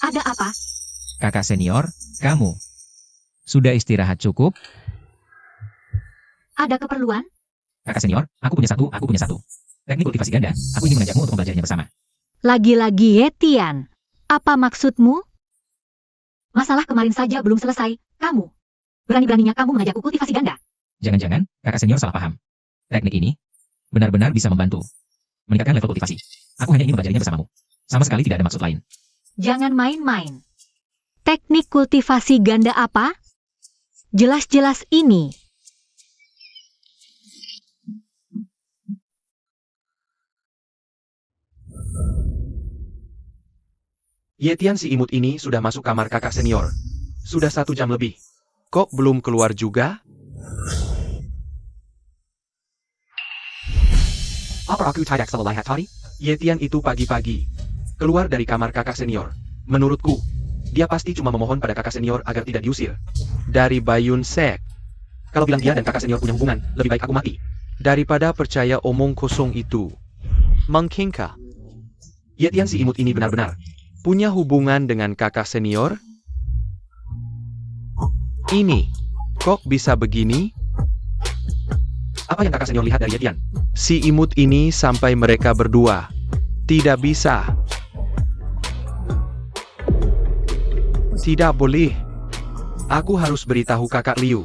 Speaker 3: Ada apa?
Speaker 1: Kakak senior, kamu sudah istirahat cukup?
Speaker 3: Ada keperluan?
Speaker 1: Kakak senior, aku punya satu. Teknik kultivasi ganda, aku ingin mengajakmu untuk mempelajarinya bersama.
Speaker 3: Lagi-lagi Yetian. Apa maksudmu? Masalah kemarin saja belum selesai. Kamu. Berani-beraninya kamu mengajakku kultivasi ganda.
Speaker 1: Jangan-jangan, kakak senior salah paham. Teknik ini benar-benar bisa membantu meningkatkan level kultivasi. Aku hanya ingin mempelajarinya bersamamu. Sama sekali tidak ada maksud lain.
Speaker 3: Jangan main-main. Teknik kultivasi ganda apa? Jelas-jelas ini.
Speaker 2: Yetian si imut ini sudah masuk kamar kakak senior. Sudah 1 jam lebih. Kok belum keluar juga?
Speaker 5: Apa aku tidak salah lihat tadi?
Speaker 2: Yetian itu pagi-pagi keluar dari kamar kakak senior. Menurutku, dia pasti cuma memohon pada kakak senior agar tidak diusir dari Bayun Sek. Kalau bilang dia dan kakak senior punya hubungan, lebih baik aku mati daripada percaya omong kosong itu. Mengkingka. Yetian si imut ini benar-benar punya hubungan dengan kakak senior? Ini, kok bisa begini? Apa yang kakak senior lihat dari Yetian? Si imut ini sampai mereka berdua. Tidak bisa. Tidak boleh. Aku harus beritahu kakak Liu.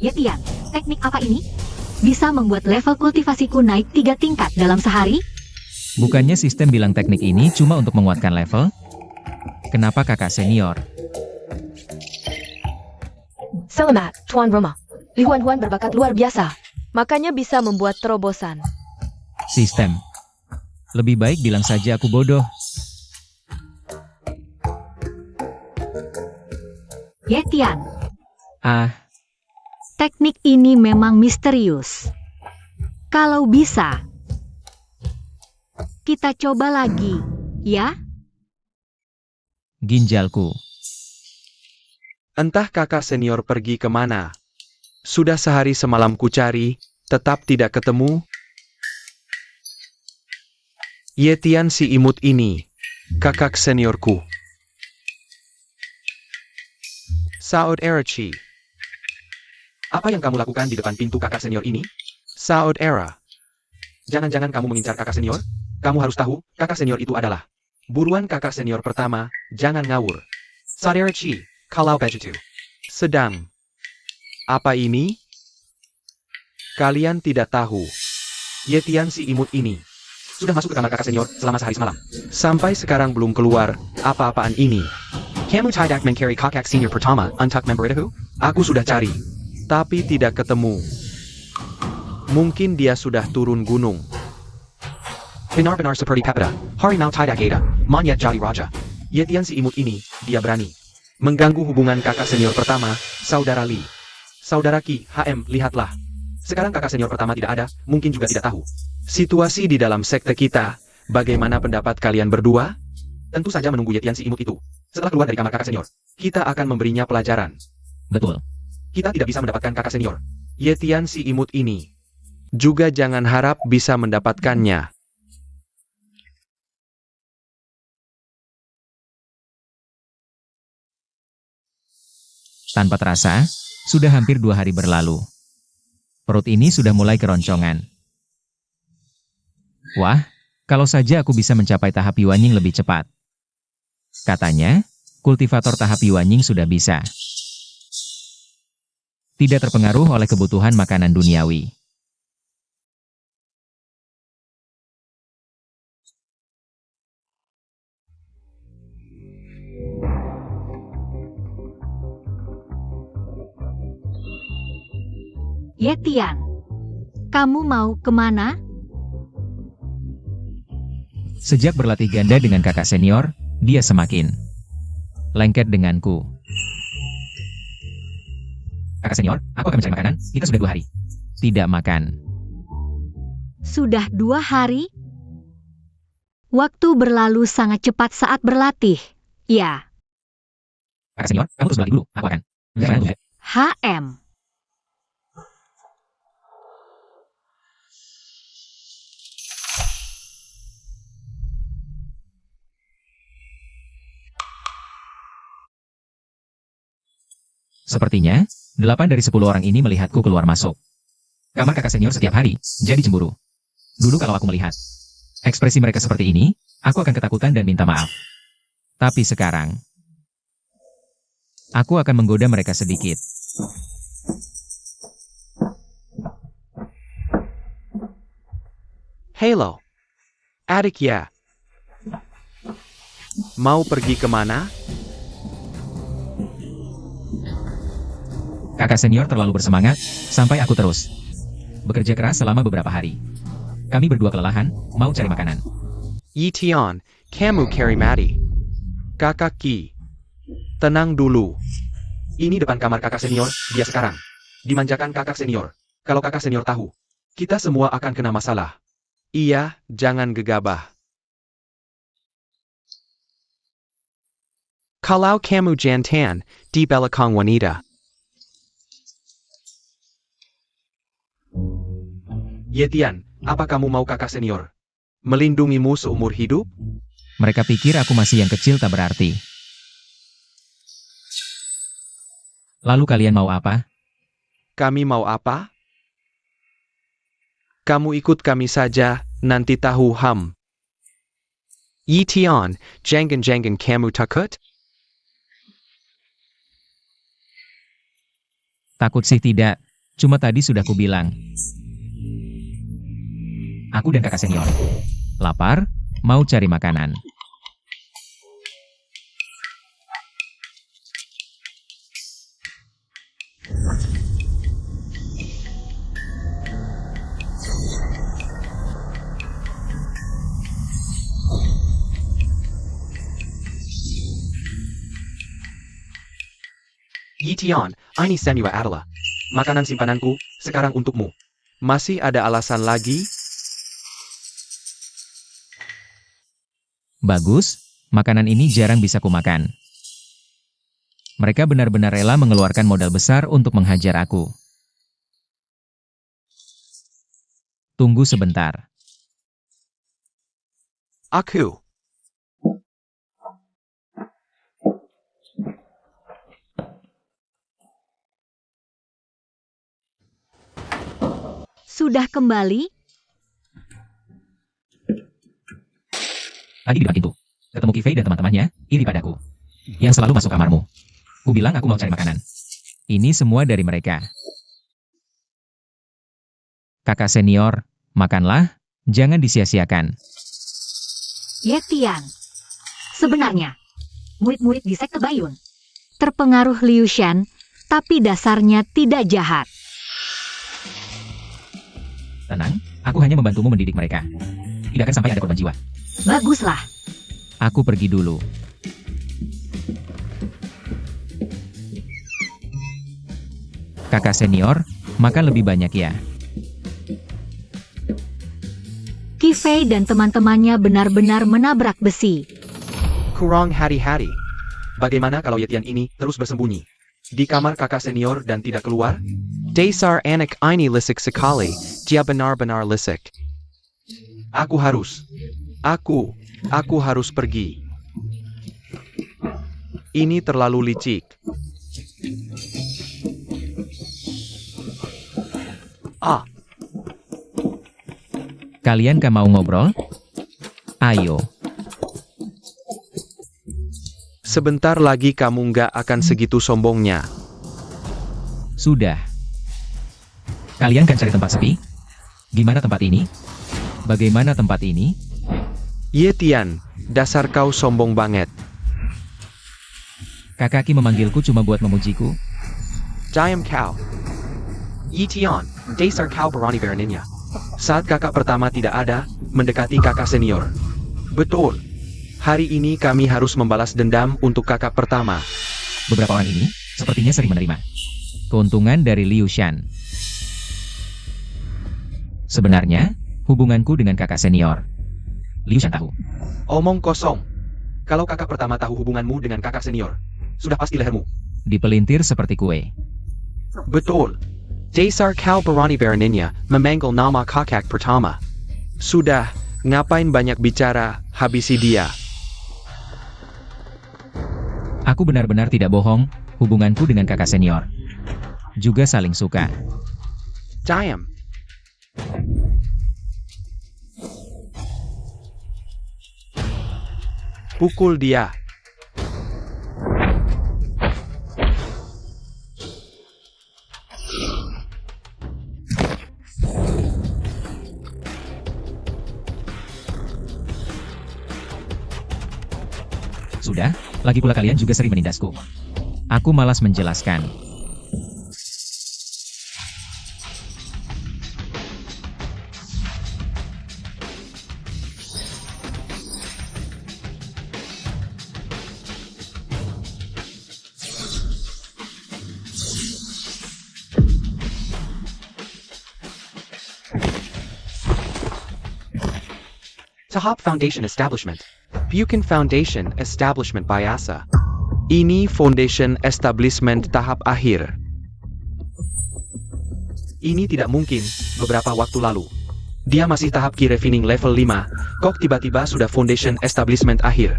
Speaker 3: Yetian, teknik apa ini? Bisa membuat level kultivasiku naik 3 tingkat dalam sehari?
Speaker 1: Bukannya sistem bilang teknik ini cuma untuk menguatkan level? Kenapa kakak senior?
Speaker 4: Selamat, Tuan Roma. Li Huan berbakat luar biasa. Makanya bisa membuat terobosan.
Speaker 1: Sistem. Lebih baik bilang saja aku bodoh.
Speaker 3: Yetian,
Speaker 1: Ah,
Speaker 3: teknik ini memang misterius. Kalau bisa, kita coba lagi, ya?
Speaker 1: ginjalku.
Speaker 2: Entah kakak senior pergi kemana. Sudah sehari semalam ku cari, tetap tidak ketemu. Yetian si imut ini, kakak seniorku. Saudarachi. Apa yang kamu lakukan di depan pintu kakak senior ini? Saudara. Jangan-jangan kamu mengincar kakak senior? Kamu harus tahu, kakak senior itu adalah buruan kakak senior pertama, jangan ngawur. Saudarachi, kalau begitu. Sedang. Apa ini? Kalian tidak tahu. Yetian si imut ini sudah masuk ke kamar kakak senior selama sehari semalam. Sampai sekarang belum keluar apa-apaan ini.
Speaker 5: Kamu tidak mencari kakak senior pertama untuk memberitahu?
Speaker 2: Aku sudah cari, tapi tidak ketemu. Mungkin dia sudah turun gunung.
Speaker 5: Benar-benar seperti Pepeda. Harimau tidak ada. Monyet jadi raja.
Speaker 2: Yetian si imut ini, dia berani mengganggu hubungan kakak senior pertama, Saudara Li. Saudara Ki, lihatlah. Sekarang kakak senior pertama tidak ada, mungkin juga tidak tahu situasi di dalam sekte kita. Bagaimana pendapat kalian berdua? Tentu saja menunggu Yetian si imut itu. Setelah keluar dari kamar kakak senior, kita akan memberinya pelajaran.
Speaker 1: Betul.
Speaker 2: Kita tidak bisa mendapatkan kakak senior. Yetian si imut ini juga jangan harap bisa mendapatkannya.
Speaker 1: Tanpa terasa, sudah hampir 2 hari berlalu. Perut ini sudah mulai keroncongan. Wah, kalau saja aku bisa mencapai tahap Yuanying lebih cepat. Katanya, kultivator tahap Yuanying sudah bisa. Tidak terpengaruh oleh kebutuhan makanan duniawi.
Speaker 3: Yetian, kamu mau kemana?
Speaker 1: Sejak berlatih ganda dengan kakak senior, dia semakin lengket denganku. Kakak senior, aku akan mencari makanan. Kita sudah 2 hari tidak makan.
Speaker 3: Sudah 2 hari? Waktu berlalu sangat cepat saat berlatih. Ya,
Speaker 1: Kakak senior, kamu terus berlatih dulu. Aku akan mencari makanan.
Speaker 3: HM.
Speaker 1: Sepertinya, 8 dari 10 orang ini melihatku keluar masuk kamar kakak senior setiap hari, jadi cemburu. Dulu kalau aku melihat ekspresi mereka seperti ini, aku akan ketakutan dan minta maaf. Tapi sekarang, aku akan menggoda mereka sedikit.
Speaker 2: Halo. Adik ya. Mau pergi kemana?
Speaker 1: Kakak senior terlalu bersemangat, sampai aku terus bekerja keras selama beberapa hari. Kami berdua kelelahan, mau cari makanan.
Speaker 2: Yitian, kamu carry Mati. Kakak Ki. Tenang dulu. Ini depan kamar kakak senior, dia sekarang. Dimanjakan kakak senior. Kalau kakak senior tahu, kita semua akan kena masalah. Iya, jangan gegabah. Kalau kamu jantan, di belakang wanita. Yetian, apa kamu mau kakak senior melindungimu seumur hidup?
Speaker 1: Mereka pikir aku masih yang kecil tak berarti. Lalu kalian mau apa?
Speaker 2: Kami mau apa? Kamu ikut kami saja, nanti tahu ham. Yitian, jangan kamu takut?
Speaker 1: Takut sih tidak, cuma tadi sudah kubilang. Aku dan kakak senior lapar, mau cari makanan.
Speaker 2: Yitian, ini semua adalah makanan simpananku, sekarang untukmu. Masih ada alasan lagi?
Speaker 1: Bagus, makanan ini jarang bisa kumakan. Mereka benar-benar rela mengeluarkan modal besar untuk menghajar aku. Tunggu sebentar.
Speaker 2: Aku.
Speaker 3: Sudah kembali?
Speaker 1: Tadi di depan pintu, ketemu Kifei dan teman-temannya, iri padaku. Yang selalu masuk kamarmu. Ku bilang aku mau cari makanan. Ini semua dari mereka. Kakak senior, makanlah, jangan disia-siakan.
Speaker 3: Yetian. Sebenarnya, murid-murid di Sekte Bayun terpengaruh Liu Shan, tapi dasarnya tidak jahat.
Speaker 1: Tenang, aku hanya membantumu mendidik mereka. Tidak akan sampai ada korban jiwa.
Speaker 3: Baguslah.
Speaker 1: Aku pergi dulu. Kakak senior, makan lebih banyak ya.
Speaker 3: Kifei dan teman-temannya benar-benar menabrak besi.
Speaker 2: Kurang hati-hati. Bagaimana kalau Yetian ini terus bersembunyi di kamar kakak senior dan tidak keluar? Dasar anak ini lisik sekali, dia benar-benar lisik. Aku harus pergi. Ini terlalu licik. Ah,
Speaker 1: Kalian gak mau ngobrol? Ayo.
Speaker 2: sebentar lagi kamu nggak akan segitu sombongnya.
Speaker 1: Sudah. Kalian kan cari tempat sepi? Gimana tempat ini? Bagaimana tempat ini?
Speaker 2: Ye Tian, dasar kau sombong banget.
Speaker 1: Kakaki memanggilku cuma buat memujiku.
Speaker 5: Diam kau. Yi Tian, dasar kau berani beraninya.
Speaker 2: Saat kakak pertama tidak ada, mendekati kakak senior. Betul. Hari ini kami harus membalas dendam untuk kakak pertama.
Speaker 1: Beberapa orang ini sepertinya sering menerima keuntungan dari Liu Shan. Sebenarnya, hubunganku dengan kakak senior. Liu Shan tahu.
Speaker 2: Omong kosong. Kalau kakak pertama tahu hubunganmu dengan kakak senior, sudah pasti lehermu.
Speaker 1: Dipelintir seperti kue.
Speaker 2: Betul.
Speaker 5: Dasar kau berani beraninya memanggil nama kakak pertama.
Speaker 2: Sudah, ngapain banyak bicara, habisi dia.
Speaker 1: Aku benar-benar tidak bohong, hubunganku dengan kakak senior. Juga saling suka.
Speaker 5: Diam.
Speaker 2: Pukul dia.
Speaker 1: Sudah, lagi pula kalian juga sering menindasku. Aku malas menjelaskan.
Speaker 5: Tahap Foundation Establishment. Bukan Foundation Establishment biasa.
Speaker 2: Ini Foundation Establishment tahap akhir. Ini tidak mungkin, beberapa waktu lalu. Dia masih tahap key refining level 5, kok tiba-tiba sudah Foundation Establishment akhir.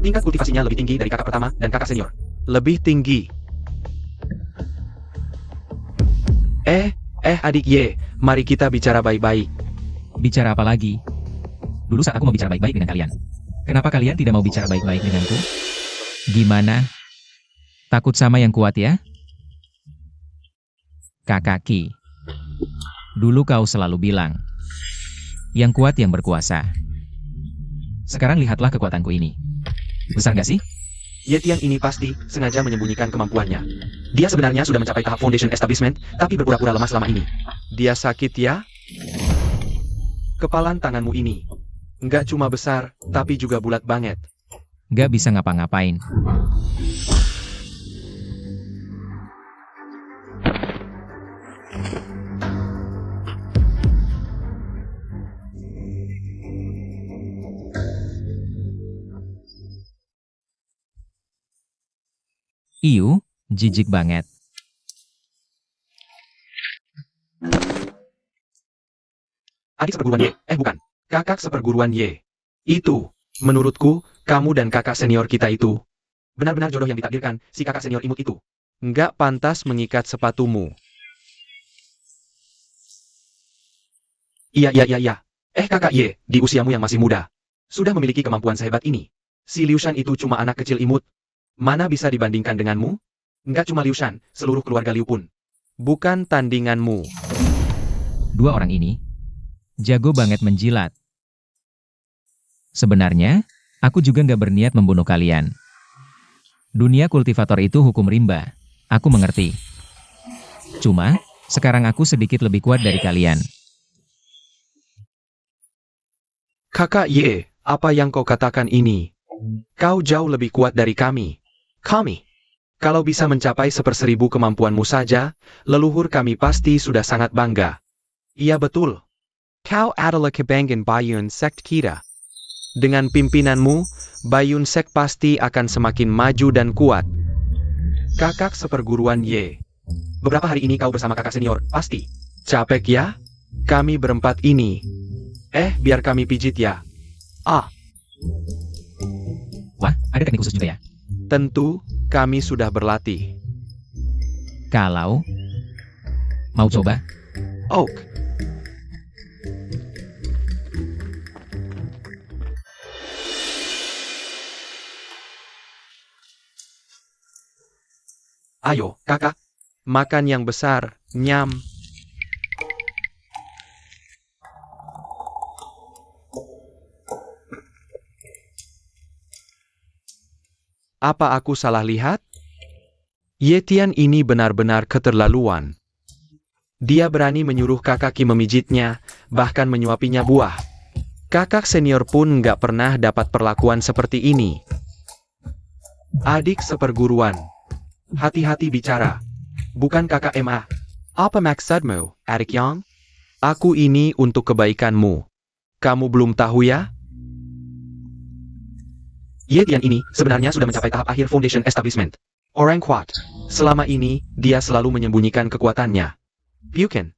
Speaker 2: Tingkat kultivasinya lebih tinggi dari kakak pertama dan kakak senior. Lebih tinggi. Adik Ye, mari kita bicara baik-baik.
Speaker 1: Bicara apa lagi? Dulu saat aku mau bicara baik-baik dengan kalian. Kenapa kalian tidak mau bicara baik-baik denganku? Gimana? Takut sama yang kuat ya? Kakaki. Dulu kau selalu bilang, yang kuat yang berkuasa. Sekarang lihatlah kekuatanku ini. Besar gak sih?
Speaker 2: Ye Tian ini pasti sengaja menyembunyikan kemampuannya. Dia sebenarnya sudah mencapai tahap Foundation Establishment, tapi berpura-pura lemah selama ini. Dia sakit ya? Kepalan tanganmu ini. Nggak cuma besar, tapi juga bulat banget.
Speaker 1: Gak bisa ngapa-ngapain. Iu, jijik banget.
Speaker 2: Adik seperguruan Ye, bukan. Kakak seperguruan Ye. Itu, menurutku, kamu dan kakak senior kita itu benar-benar jodoh yang ditakdirkan, si kakak senior imut itu. Nggak pantas mengikat sepatumu. Iya. Kakak Ye, di usiamu yang masih muda, sudah memiliki kemampuan sehebat ini. Si Liu Shan itu cuma anak kecil imut. Mana bisa dibandingkan denganmu? Nggak cuma Liu Shan, seluruh keluarga Liu pun. Bukan tandinganmu.
Speaker 1: Dua orang ini jago banget menjilat. Sebenarnya, aku juga nggak berniat membunuh kalian. Dunia kultivator itu hukum rimba. Aku mengerti. Cuma, sekarang aku sedikit lebih kuat dari kalian.
Speaker 2: Kakak Ye, apa yang kau katakan ini? Kau jauh lebih kuat dari kami. Kami. Kalau bisa mencapai 1/1000 kemampuanmu saja, leluhur kami pasti sudah sangat bangga. Iya betul.
Speaker 5: Kau adalah kebanggaan Bayun sekt kita.
Speaker 2: Dengan pimpinanmu, Bayun Sek pasti akan semakin maju dan kuat. Kakak seperguruan Ye. Beberapa hari ini kau bersama kakak senior, pasti. Capek ya? Kami berempat ini. Biar kami pijit ya.
Speaker 1: Wah, ada teknik khusus juga ya?
Speaker 2: Tentu, kami sudah berlatih.
Speaker 1: Kalau mau coba,
Speaker 2: Oak.
Speaker 5: Ayo, kakak.
Speaker 2: Makan yang besar, nyam. Apa aku salah lihat? Yetian ini benar-benar keterlaluan. Dia berani menyuruh kakak Ki memijitnya, bahkan menyuapinya buah. Kakak senior pun nggak pernah dapat perlakuan seperti ini. Adik seperguruan. Hati-hati bicara. Bukan kakak MA.
Speaker 5: Apa maksudmu, adik yang?
Speaker 2: Aku ini untuk kebaikanmu. Kamu belum tahu ya?
Speaker 5: Yetian ini sebenarnya sudah mencapai tahap akhir foundation establishment. Orang kuat.
Speaker 2: Selama ini, dia selalu menyembunyikan kekuatannya.
Speaker 5: Bukan.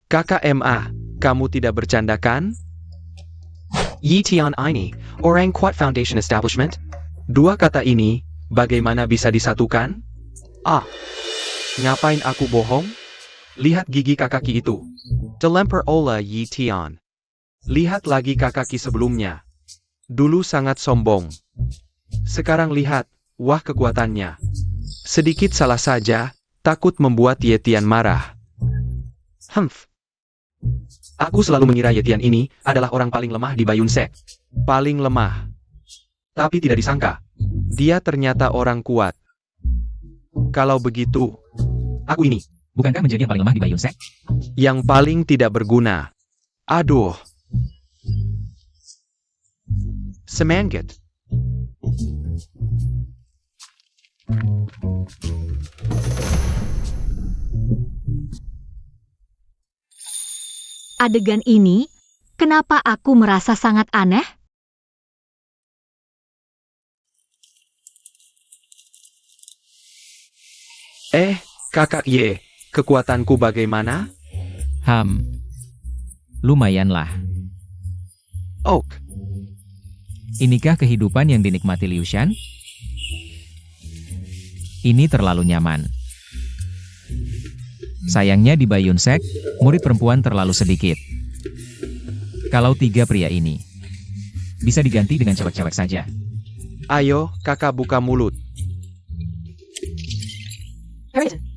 Speaker 2: Kakak MA, kamu tidak bercanda kan?
Speaker 5: Yetian ini, orang kuat foundation establishment.
Speaker 2: Dua kata ini, bagaimana bisa disatukan? Ah, ngapain aku bohong? Lihat gigi kakak Ki itu. Dilempar oleh Yetian. Lihat lagi kakak Ki sebelumnya. Dulu sangat sombong. Sekarang lihat, wah kekuatannya. Sedikit salah saja, takut membuat Yetian marah.
Speaker 5: Aku selalu mengira Yetian ini adalah orang paling lemah di Bayun Sek.
Speaker 2: Paling lemah.
Speaker 5: Tapi tidak disangka.
Speaker 2: Dia ternyata orang kuat. Kalau begitu,
Speaker 5: Aku ini.
Speaker 1: Bukankah menjadi yang paling lemah di Bayun Sek?
Speaker 2: yang paling tidak berguna. Aduh. Semangat.
Speaker 3: Adegan ini, kenapa aku merasa sangat aneh?
Speaker 2: Kakak Ye, kekuatanku bagaimana?
Speaker 1: Lumayanlah.
Speaker 2: Oak.
Speaker 1: Inikah kehidupan yang dinikmati Liu Shan? Ini terlalu nyaman. Sayangnya di Bayun Sek, murid perempuan terlalu sedikit. Kalau 3 pria ini, bisa diganti dengan cewek-cewek saja.
Speaker 2: Ayo, kakak buka mulut.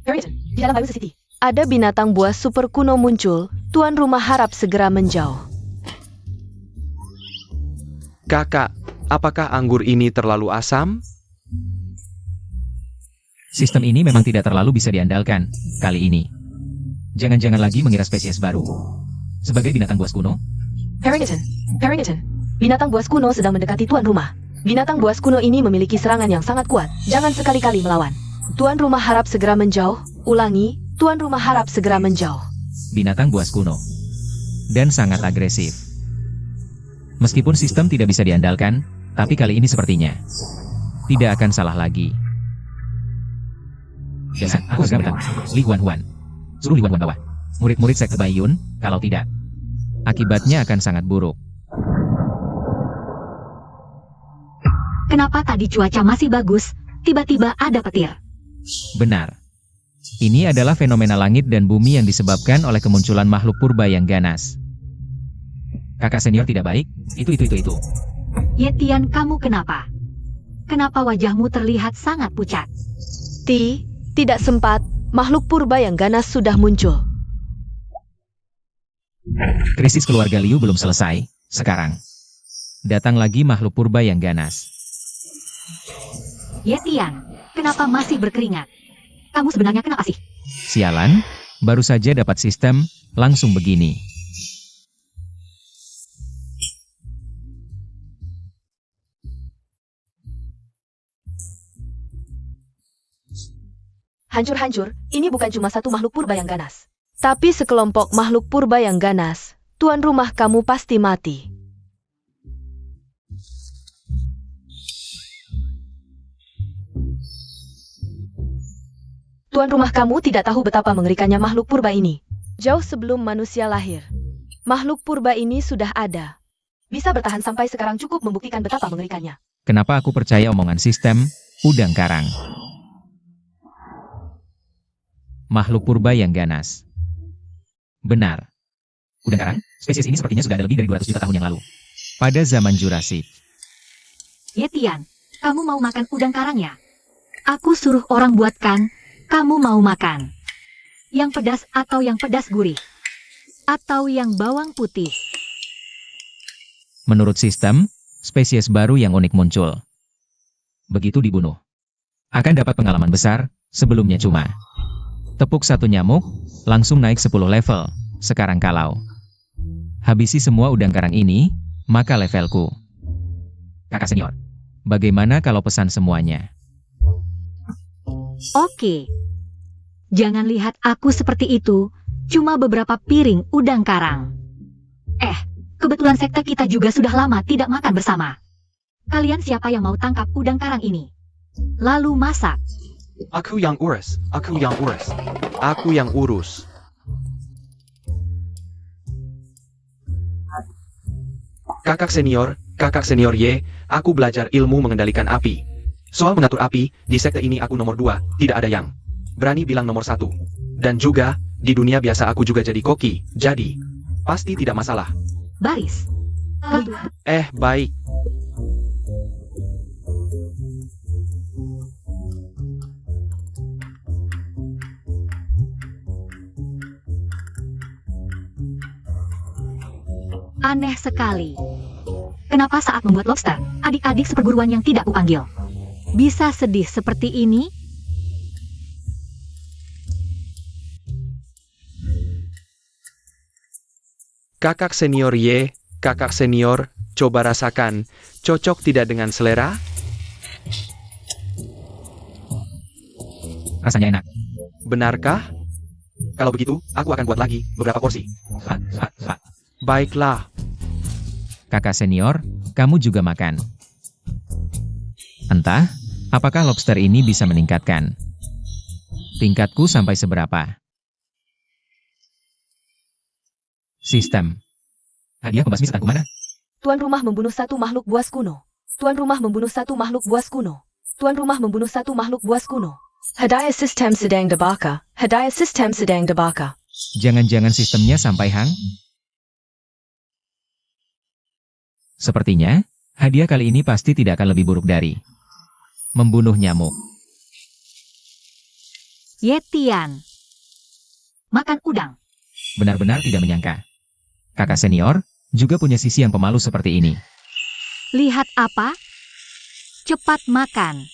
Speaker 4: Harrington, di dalam Bayun City. Ada binatang buas super kuno muncul, tuan rumah harap segera menjauh.
Speaker 2: Kakak, apakah anggur ini terlalu asam?
Speaker 1: Sistem ini memang tidak terlalu bisa diandalkan, kali ini. Jangan-jangan lagi mengira spesies baru. Sebagai binatang buas kuno,
Speaker 4: Harrington, binatang buas kuno sedang mendekati tuan rumah. Binatang buas kuno ini memiliki serangan yang sangat kuat, jangan sekali-kali melawan. Tuan rumah harap segera menjauh, ulangi, tuan rumah harap segera menjauh.
Speaker 1: binatang buas kuno. Dan sangat agresif. Meskipun sistem tidak bisa diandalkan, tapi kali ini sepertinya tidak akan salah lagi. Dan aku segera bertanya, Li Huan. Suruh Li Huan bawa murid-murid sekte Bayun, kalau tidak, akibatnya akan sangat buruk.
Speaker 3: Kenapa tadi cuaca masih bagus, tiba-tiba ada petir?
Speaker 1: Benar. Ini adalah fenomena langit dan bumi yang disebabkan oleh kemunculan makhluk purba yang ganas. Kakak senior tidak baik, itu.
Speaker 3: Yetian, kamu kenapa? Kenapa wajahmu terlihat sangat pucat?
Speaker 4: Tidak sempat, makhluk purba yang ganas sudah muncul.
Speaker 1: Krisis keluarga Liu belum selesai, sekarang datang lagi makhluk purba yang ganas.
Speaker 3: Yetian, kenapa masih berkeringat? Kamu sebenarnya kenapa sih?
Speaker 1: Sialan, baru saja dapat sistem, langsung begini.
Speaker 4: Hancur-hancur, ini bukan cuma satu makhluk purba yang ganas. Tapi sekelompok makhluk purba yang ganas. Tuan rumah kamu pasti mati. Tuan rumah kamu tidak tahu betapa mengerikannya makhluk purba ini. Jauh sebelum manusia lahir, makhluk purba ini sudah ada. Bisa bertahan sampai sekarang cukup membuktikan betapa mengerikannya.
Speaker 1: Kenapa aku percaya omongan sistem, udang karang? Makhluk purba yang ganas. Benar. Udang karang, spesies ini sepertinya sudah ada lebih dari 200 juta tahun yang lalu. Pada zaman Jurassic.
Speaker 3: Yetian, kamu mau makan udang karangnya? Aku suruh orang buatkan, kamu mau makan. Yang pedas atau yang pedas gurih? Atau yang bawang putih?
Speaker 1: Menurut sistem, spesies baru yang unik muncul. Begitu dibunuh, akan dapat pengalaman besar, sebelumnya cuma. Tepuk satu nyamuk, langsung naik 10 level, sekarang kalau. Habisi semua udang karang ini, maka levelku. Kakak senior, bagaimana kalau pesan semuanya?
Speaker 3: Oke. Jangan lihat aku seperti itu, cuma beberapa piring udang karang. Kebetulan sekte kita juga sudah lama tidak makan bersama. Kalian siapa yang mau tangkap udang karang ini? Lalu masak.
Speaker 2: Aku yang urus, aku yang urus. Aku yang urus. Kakak senior Y, aku belajar ilmu mengendalikan api. Soal mengatur api, di sekte ini aku nomor 2, tidak ada yang berani bilang nomor 1. Dan juga, di dunia biasa aku juga jadi koki, jadi pasti tidak masalah.
Speaker 3: Baris.
Speaker 2: Baik.
Speaker 3: Aneh sekali. Kenapa saat membuat lobster, adik-adik seperguruan yang tidak kupanggil bisa sedih seperti ini?
Speaker 2: Kakak senior Y, kakak senior, coba rasakan, cocok tidak dengan selera?
Speaker 1: Rasanya enak.
Speaker 2: Benarkah? Kalau begitu, aku akan buat lagi, beberapa porsi. Baiklah.
Speaker 1: Kakak senior, kamu juga makan. Entah, apakah lobster ini bisa meningkatkan tingkatku sampai seberapa? Sistem. Hadiah pembasmi setanku mana?
Speaker 4: Tuan rumah membunuh satu makhluk buas kuno. Tuan rumah membunuh satu makhluk buas kuno. Tuan rumah membunuh satu makhluk buas kuno. Hadiah sistem sedang dibakar. Hadiah sistem sedang dibakar.
Speaker 1: Jangan-jangan sistemnya sampai hang? Sepertinya, hadiah kali ini pasti tidak akan lebih buruk dari membunuh nyamuk.
Speaker 3: Yetian. Makan udang.
Speaker 1: Benar-benar tidak menyangka. Kakak senior, juga punya sisi yang pemalu seperti ini.
Speaker 3: Lihat apa? Cepat makan.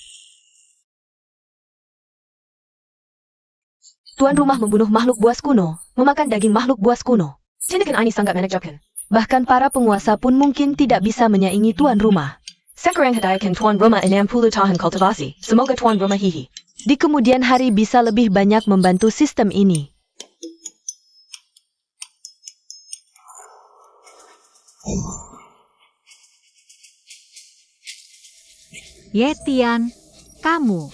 Speaker 4: Tuan rumah membunuh makhluk buas kuno, memakan daging makhluk buas kuno. Tindakan ini sangat menakjubkan. Bahkan para penguasa pun mungkin tidak bisa menyaingi tuan rumah. Sekarang hadiahkan tuan rumah 60 tahun kultivasi. Semoga tuan rumah hihi di kemudian hari bisa lebih banyak membantu sistem ini.
Speaker 3: Yetian, kamu.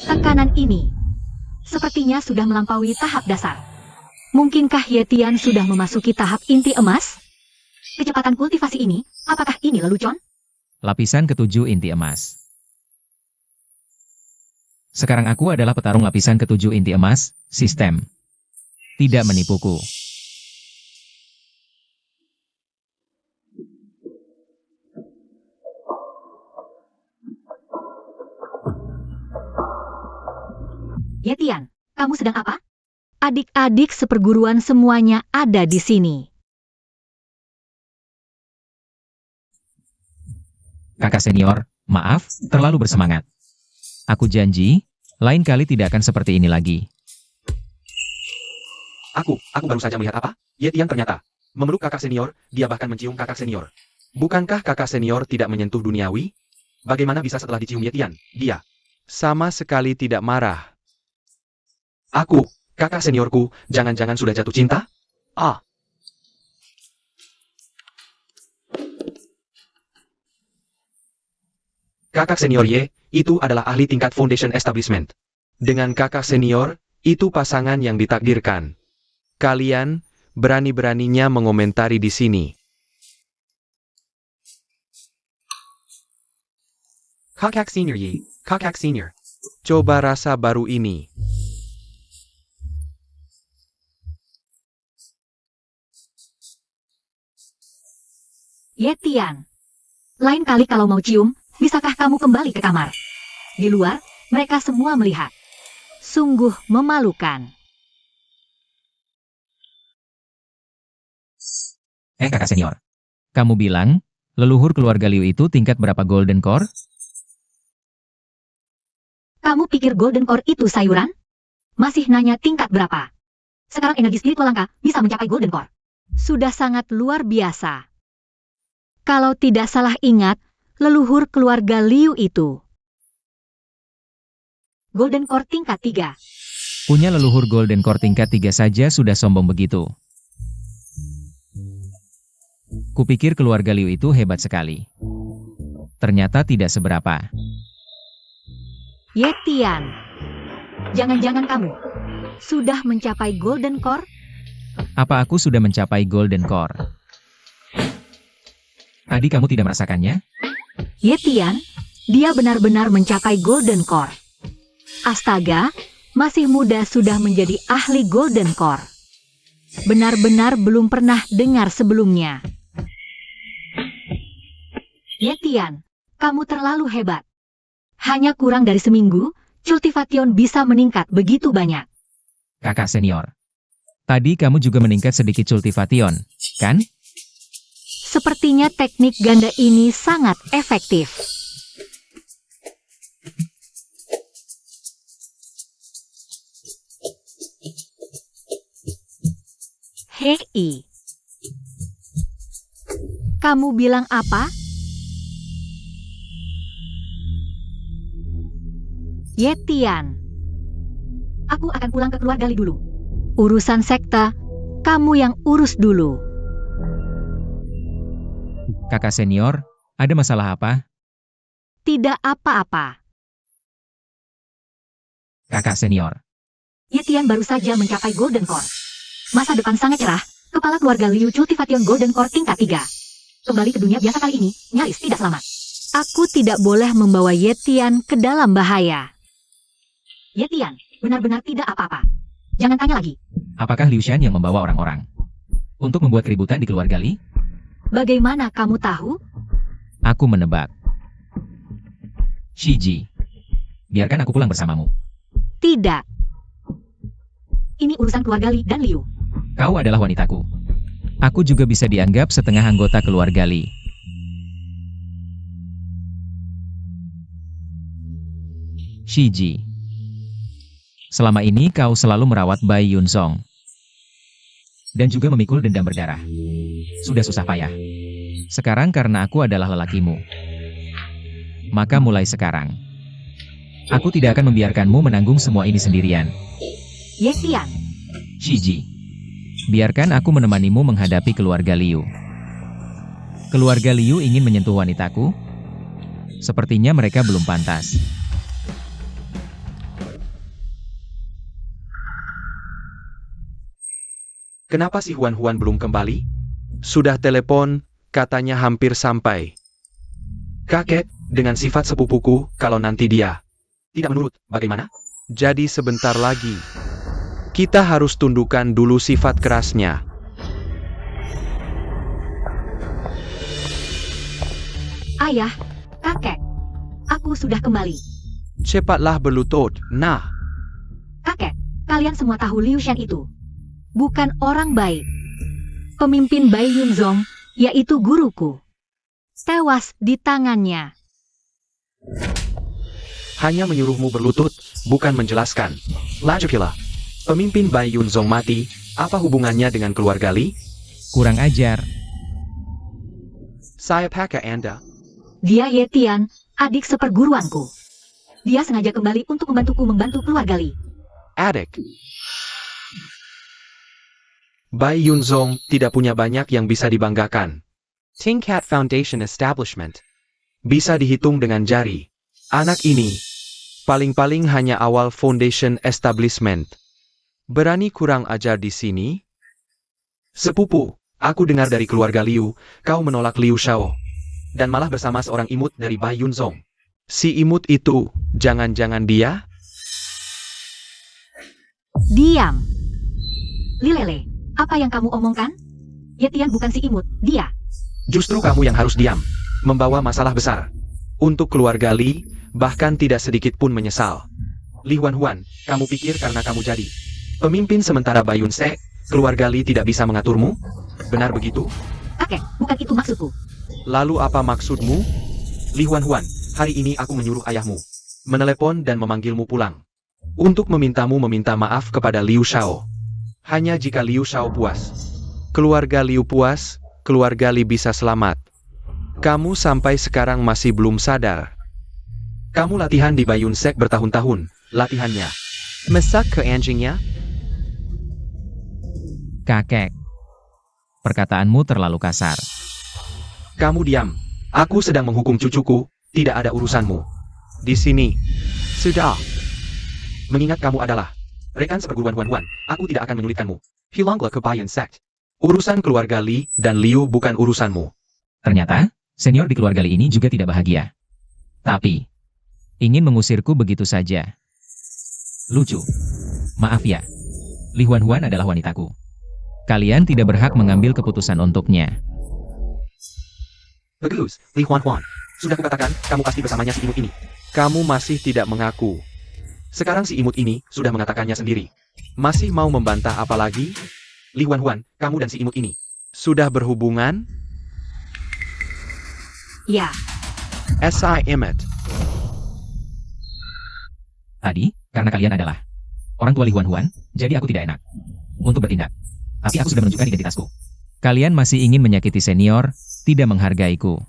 Speaker 3: Tekanan ini sepertinya sudah melampaui tahap dasar. Mungkinkah Yetian sudah memasuki tahap inti emas? Kecepatan kultivasi ini, apakah ini lelucon?
Speaker 1: Lapisan ketujuh inti emas. Sekarang aku adalah petarung lapisan ketujuh inti emas, sistem. Tidak menipuku.
Speaker 3: Yetian, kamu sedang apa? Adik-adik seperguruan semuanya ada di sini.
Speaker 1: Kakak senior, maaf, terlalu bersemangat. Aku janji, lain kali tidak akan seperti ini lagi.
Speaker 2: Aku baru saja melihat apa? Yetian ternyata memeluk kakak senior, dia bahkan mencium kakak senior. Bukankah kakak senior tidak menyentuh duniawi? Bagaimana bisa setelah dicium Yetian, dia sama sekali tidak marah? Kakak seniorku, jangan-jangan sudah jatuh cinta? Kakak senior Y, itu adalah ahli tingkat Foundation Establishment. Dengan kakak senior, itu pasangan yang ditakdirkan. Kalian berani-beraninya mengomentari di sini. Kakak senior Y, kakak senior. Coba rasa baru ini.
Speaker 3: Yetian. Lain kali kalau mau cium, bisakah kamu kembali ke kamar? Di luar, mereka semua melihat. Sungguh memalukan.
Speaker 1: Kakak senior. Kamu bilang, leluhur keluarga Liu itu tingkat berapa Golden Core?
Speaker 3: Kamu pikir Golden Core itu sayuran? Masih nanya tingkat berapa? Sekarang energi spiritual langka bisa mencapai Golden Core. Sudah sangat luar biasa. Kalau tidak salah ingat, leluhur keluarga Liu itu Golden Core tingkat 3.
Speaker 1: Punya leluhur Golden Core tingkat 3 saja sudah sombong begitu. Kupikir keluarga Liu itu hebat sekali. Ternyata tidak seberapa.
Speaker 3: Yetian. Jangan-jangan kamu sudah mencapai Golden Core?
Speaker 1: Apa aku sudah mencapai Golden Core? Tadi kamu tidak merasakannya?
Speaker 3: Yetian, dia benar-benar mencapai Golden Core. Astaga, masih muda sudah menjadi ahli Golden Core. Benar-benar belum pernah dengar sebelumnya. Yetian, kamu terlalu hebat. Hanya kurang dari seminggu, cultivation bisa meningkat begitu banyak.
Speaker 1: Kakak senior. Tadi kamu juga meningkat sedikit cultivation, kan?
Speaker 3: Sepertinya teknik ganda ini sangat efektif. Hei. Kamu bilang apa? Yetian. Aku akan pulang ke keluarga Li dulu. Urusan sekte, kamu yang urus dulu.
Speaker 1: Kakak senior, ada masalah apa?
Speaker 3: Tidak apa-apa.
Speaker 1: Kakak senior.
Speaker 3: Yetian baru saja mencapai Golden Core. Masa depan sangat cerah, kepala keluarga Liu Cultivation Golden Core tingkat 3. Kembali ke dunia biasa kali ini, nyaris tidak selamat. Aku tidak boleh membawa Yetian ke dalam bahaya. Yetian, benar-benar tidak apa-apa. Jangan tanya lagi.
Speaker 1: Apakah Liu Shan yang membawa orang-orang untuk membuat keributan di keluarga Li?
Speaker 3: Bagaimana kamu tahu?
Speaker 1: Aku menebak. Shiji, biarkan aku pulang bersamamu.
Speaker 3: Tidak. Ini urusan keluarga Li dan Liu.
Speaker 1: Kau adalah wanitaku. Aku juga bisa dianggap setengah anggota keluarga Li. Shiji, selama ini kau selalu merawat Bai Yunzong. Dan juga memikul dendam berdarah. Sudah susah payah. Sekarang karena aku adalah lelakimu. Maka mulai sekarang, aku tidak akan membiarkanmu menanggung semua ini sendirian.
Speaker 3: Yetian.
Speaker 1: Shiji, biarkan aku menemanimu menghadapi keluarga Liu. Keluarga Liu ingin menyentuh wanitaku? Sepertinya mereka belum pantas.
Speaker 2: Kenapa si Huan-Huan belum kembali? Sudah telepon, katanya hampir sampai. Kakek, dengan sifat sepupuku, kalau nanti dia tidak menurut, bagaimana? Jadi sebentar lagi. Kita harus tundukkan dulu sifat kerasnya.
Speaker 3: Ayah, kakek. Aku sudah kembali.
Speaker 2: Cepatlah berlutut, nah.
Speaker 3: Kakek, kalian semua tahu Liu Shan itu bukan orang baik. Pemimpin Bai Yunzong, yaitu guruku, tewas di tangannya.
Speaker 2: Hanya menyuruhmu berlutut, bukan menjelaskan. Lajukilah. Pemimpin Bai Yunzong mati, apa hubungannya dengan keluarga Li?
Speaker 1: Kurang ajar.
Speaker 2: Saya pakai Anda.
Speaker 3: Dia Yetian, adik seperguruanku. Dia sengaja kembali untuk membantuku membantu keluarga Li.
Speaker 2: Adik. Bai Yunzong tidak punya banyak yang bisa dibanggakan. Tingkat Foundation Establishment. Bisa dihitung dengan jari. Anak ini, paling-paling hanya awal Foundation Establishment. Berani kurang ajar di sini? Sepupu, aku dengar dari keluarga Liu, kau menolak Liu Shao. Dan malah bersama seorang imut dari Bai Yunzong. Si imut itu, jangan-jangan dia?
Speaker 3: Diam. Lilele, apa yang kamu omongkan? Yetian bukan si imut, dia.
Speaker 2: Justru kamu yang harus diam. Membawa masalah besar. Untuk keluarga Li, bahkan tidak sedikit pun menyesal. Li Huan, kamu pikir karena kamu jadi pemimpin sementara Bayun Sek, keluarga Li tidak bisa mengaturmu? Benar begitu?
Speaker 3: Kakek, bukan itu maksudku.
Speaker 2: Lalu apa maksudmu? Li Huan, hari ini aku menyuruh ayahmu menelepon dan memanggilmu pulang. Untuk memintamu meminta maaf kepada Liu Shao. Hanya jika Liu Shao puas. Keluarga Liu puas, keluarga Li bisa selamat. Kamu sampai sekarang masih belum sadar. Kamu latihan di Bayun Sek bertahun-tahun, latihannya. Mesak ke anjingnya?
Speaker 1: Kakek. Perkataanmu terlalu kasar.
Speaker 2: Kamu diam. Aku sedang menghukum cucuku, tidak ada urusanmu. Di sini. Sudah. Mengingat kamu adalah rekan seperguruan Huan, aku tidak akan menyulitkanmu. Hilanglah ke Bayun Sek. Urusan keluarga Li dan Liu bukan urusanmu.
Speaker 1: Ternyata, senior di keluarga Li ini juga tidak bahagia. Tapi, ingin mengusirku begitu saja. Lucu. Maaf ya. Li Huan adalah wanitaku. Kalian tidak berhak mengambil keputusan untuknya.
Speaker 5: Bagus, Li Huan. Sudah kukatakan, kamu pasti bersamanya si imut ini.
Speaker 2: Kamu masih tidak mengaku. Sekarang si imut ini sudah mengatakannya sendiri. Masih mau membantah apa lagi? Li Huan, kamu dan si imut ini sudah berhubungan?
Speaker 3: Ya,
Speaker 2: Si imut.
Speaker 1: Tadi, karena kalian adalah orang tua Li Huan, jadi aku tidak enak untuk bertindak. Tapi aku sudah menunjukkan identitasku. Kalian masih ingin menyakiti senior, tidak menghargaiku.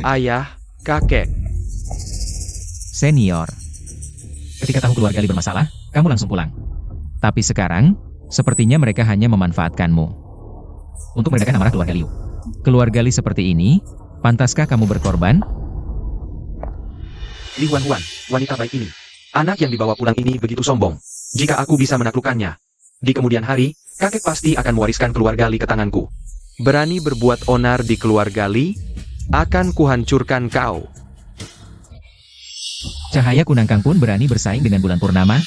Speaker 2: Ayah, kakek.
Speaker 1: Senior. Ketika tahu keluarga Li bermasalah, kamu langsung pulang. Tapi sekarang, sepertinya mereka hanya memanfaatkanmu untuk meredakan amarah keluarga Liu. Keluarga Li seperti ini, pantaskah kamu berkorban?
Speaker 2: Li Huan, wanita baik ini. Anak yang dibawa pulang ini begitu sombong. Jika aku bisa menaklukkannya, di kemudian hari, kakek pasti akan mewariskan keluarga Li ke tanganku. Berani berbuat onar di keluarga Li, akan kuhancurkan kau.
Speaker 1: Cahaya Kunangkang pun berani bersaing dengan bulan purnama.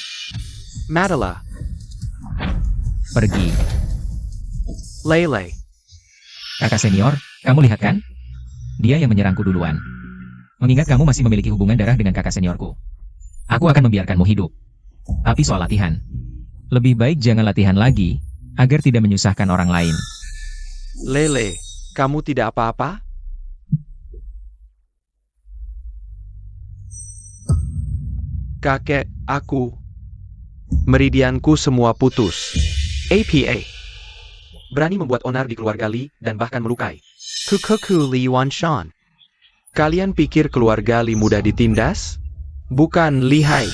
Speaker 2: Madala,
Speaker 1: Pergi.
Speaker 2: Lele.
Speaker 1: Kakak senior, kamu lihat kan? Dia yang menyerangku duluan. Mengingat kamu masih memiliki hubungan darah dengan kakak seniorku, aku akan membiarkanmu hidup. Tapi soal latihan, lebih baik jangan latihan lagi, agar tidak menyusahkan orang lain.
Speaker 2: Lele, kamu tidak apa-apa? Kakek, aku. Meridianku semua putus. APA. Berani membuat onar di keluarga Li dan bahkan melukai Kukuku Li Wanshan. Kalian pikir keluarga Li mudah ditindas? Bukan, lihai.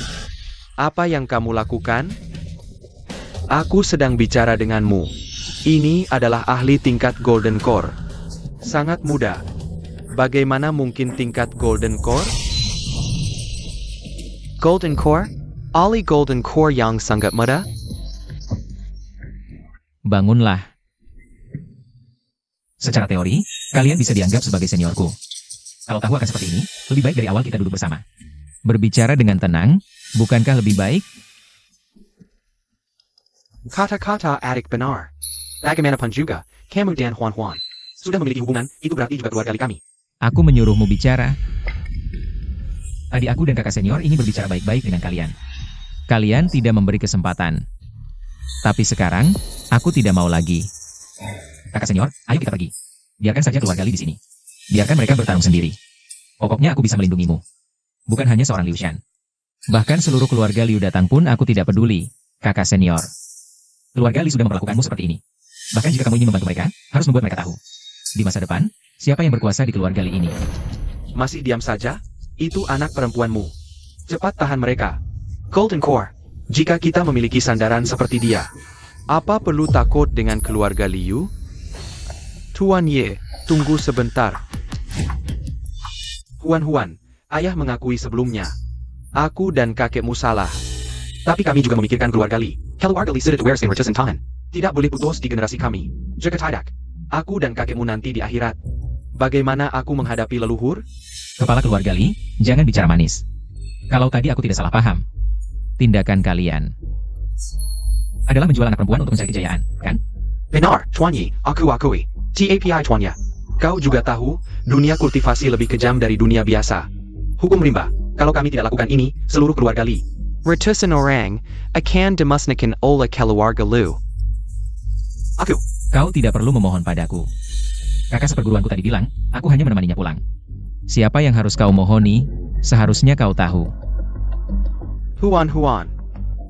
Speaker 2: Apa yang kamu lakukan? Aku sedang bicara denganmu. Ini adalah ahli tingkat Golden Core. Sangat mudah. Bagaimana mungkin tingkat Golden Core? Golden Core? Ali Golden Core yang sangat mudah?
Speaker 1: Bangunlah. Secara teori, kalian bisa dianggap sebagai seniorku. Kalau tahu akan seperti ini, lebih baik dari awal kita duduk bersama. Berbicara dengan tenang, bukankah lebih baik?
Speaker 5: Kata-kata adik benar. Bagaimanapun juga, kamu dan Huan sudah memiliki hubungan, itu berarti juga keluarga Li kami.
Speaker 1: Aku menyuruhmu bicara. Tadi aku dan kakak senior ingin berbicara baik-baik dengan kalian. Kalian tidak memberi kesempatan. Tapi sekarang, aku tidak mau lagi. Kakak senior, ayo kita pergi. Biarkan saja keluarga Li di sini. Biarkan mereka bertarung sendiri. Pokoknya aku bisa melindungimu. Bukan hanya seorang Liu Shan. Bahkan seluruh keluarga Liu datang pun aku tidak peduli, kakak senior. Keluarga Li sudah memperlakukanmu seperti ini. Bahkan jika kamu ingin membantu mereka, harus membuat mereka tahu. Di masa depan, siapa yang berkuasa di keluarga Li ini?
Speaker 2: Masih diam saja? Itu anak perempuanmu. Cepat tahan mereka. Golden Core. Jika kita memiliki sandaran seperti dia, apa perlu takut dengan keluarga Liu? Tuan Ye, tunggu sebentar. Huan, ayah mengakui sebelumnya. Aku dan kakekmu salah.
Speaker 5: Tapi kami juga memikirkan keluarga Li. Keluarga Li sudah aware just in time. Tidak boleh putus di generasi kami. Jika tidak,
Speaker 2: Aku dan kakekmu nanti di akhirat. Bagaimana aku menghadapi leluhur?
Speaker 1: Kepala keluarga Li, jangan bicara manis. Kalau tadi aku tidak salah paham, tindakan kalian adalah menjual anak perempuan untuk mencari kejayaan, kan?
Speaker 2: Benar, Tuan Yi, aku akui. TAPI Tuan Ya. Kau juga tahu, dunia kultivasi lebih kejam dari dunia biasa. Hukum rimba, kalau kami tidak lakukan ini, seluruh keluarga Li.
Speaker 5: Ratusan orang akan dimusnahkan oleh keluarga Lu.
Speaker 2: Aku.
Speaker 1: Kau tidak perlu memohon padaku. Kakak seperguruanku tadi bilang, aku hanya menemaninya pulang. Siapa yang harus kau mohoni, seharusnya kau tahu.
Speaker 2: Huan.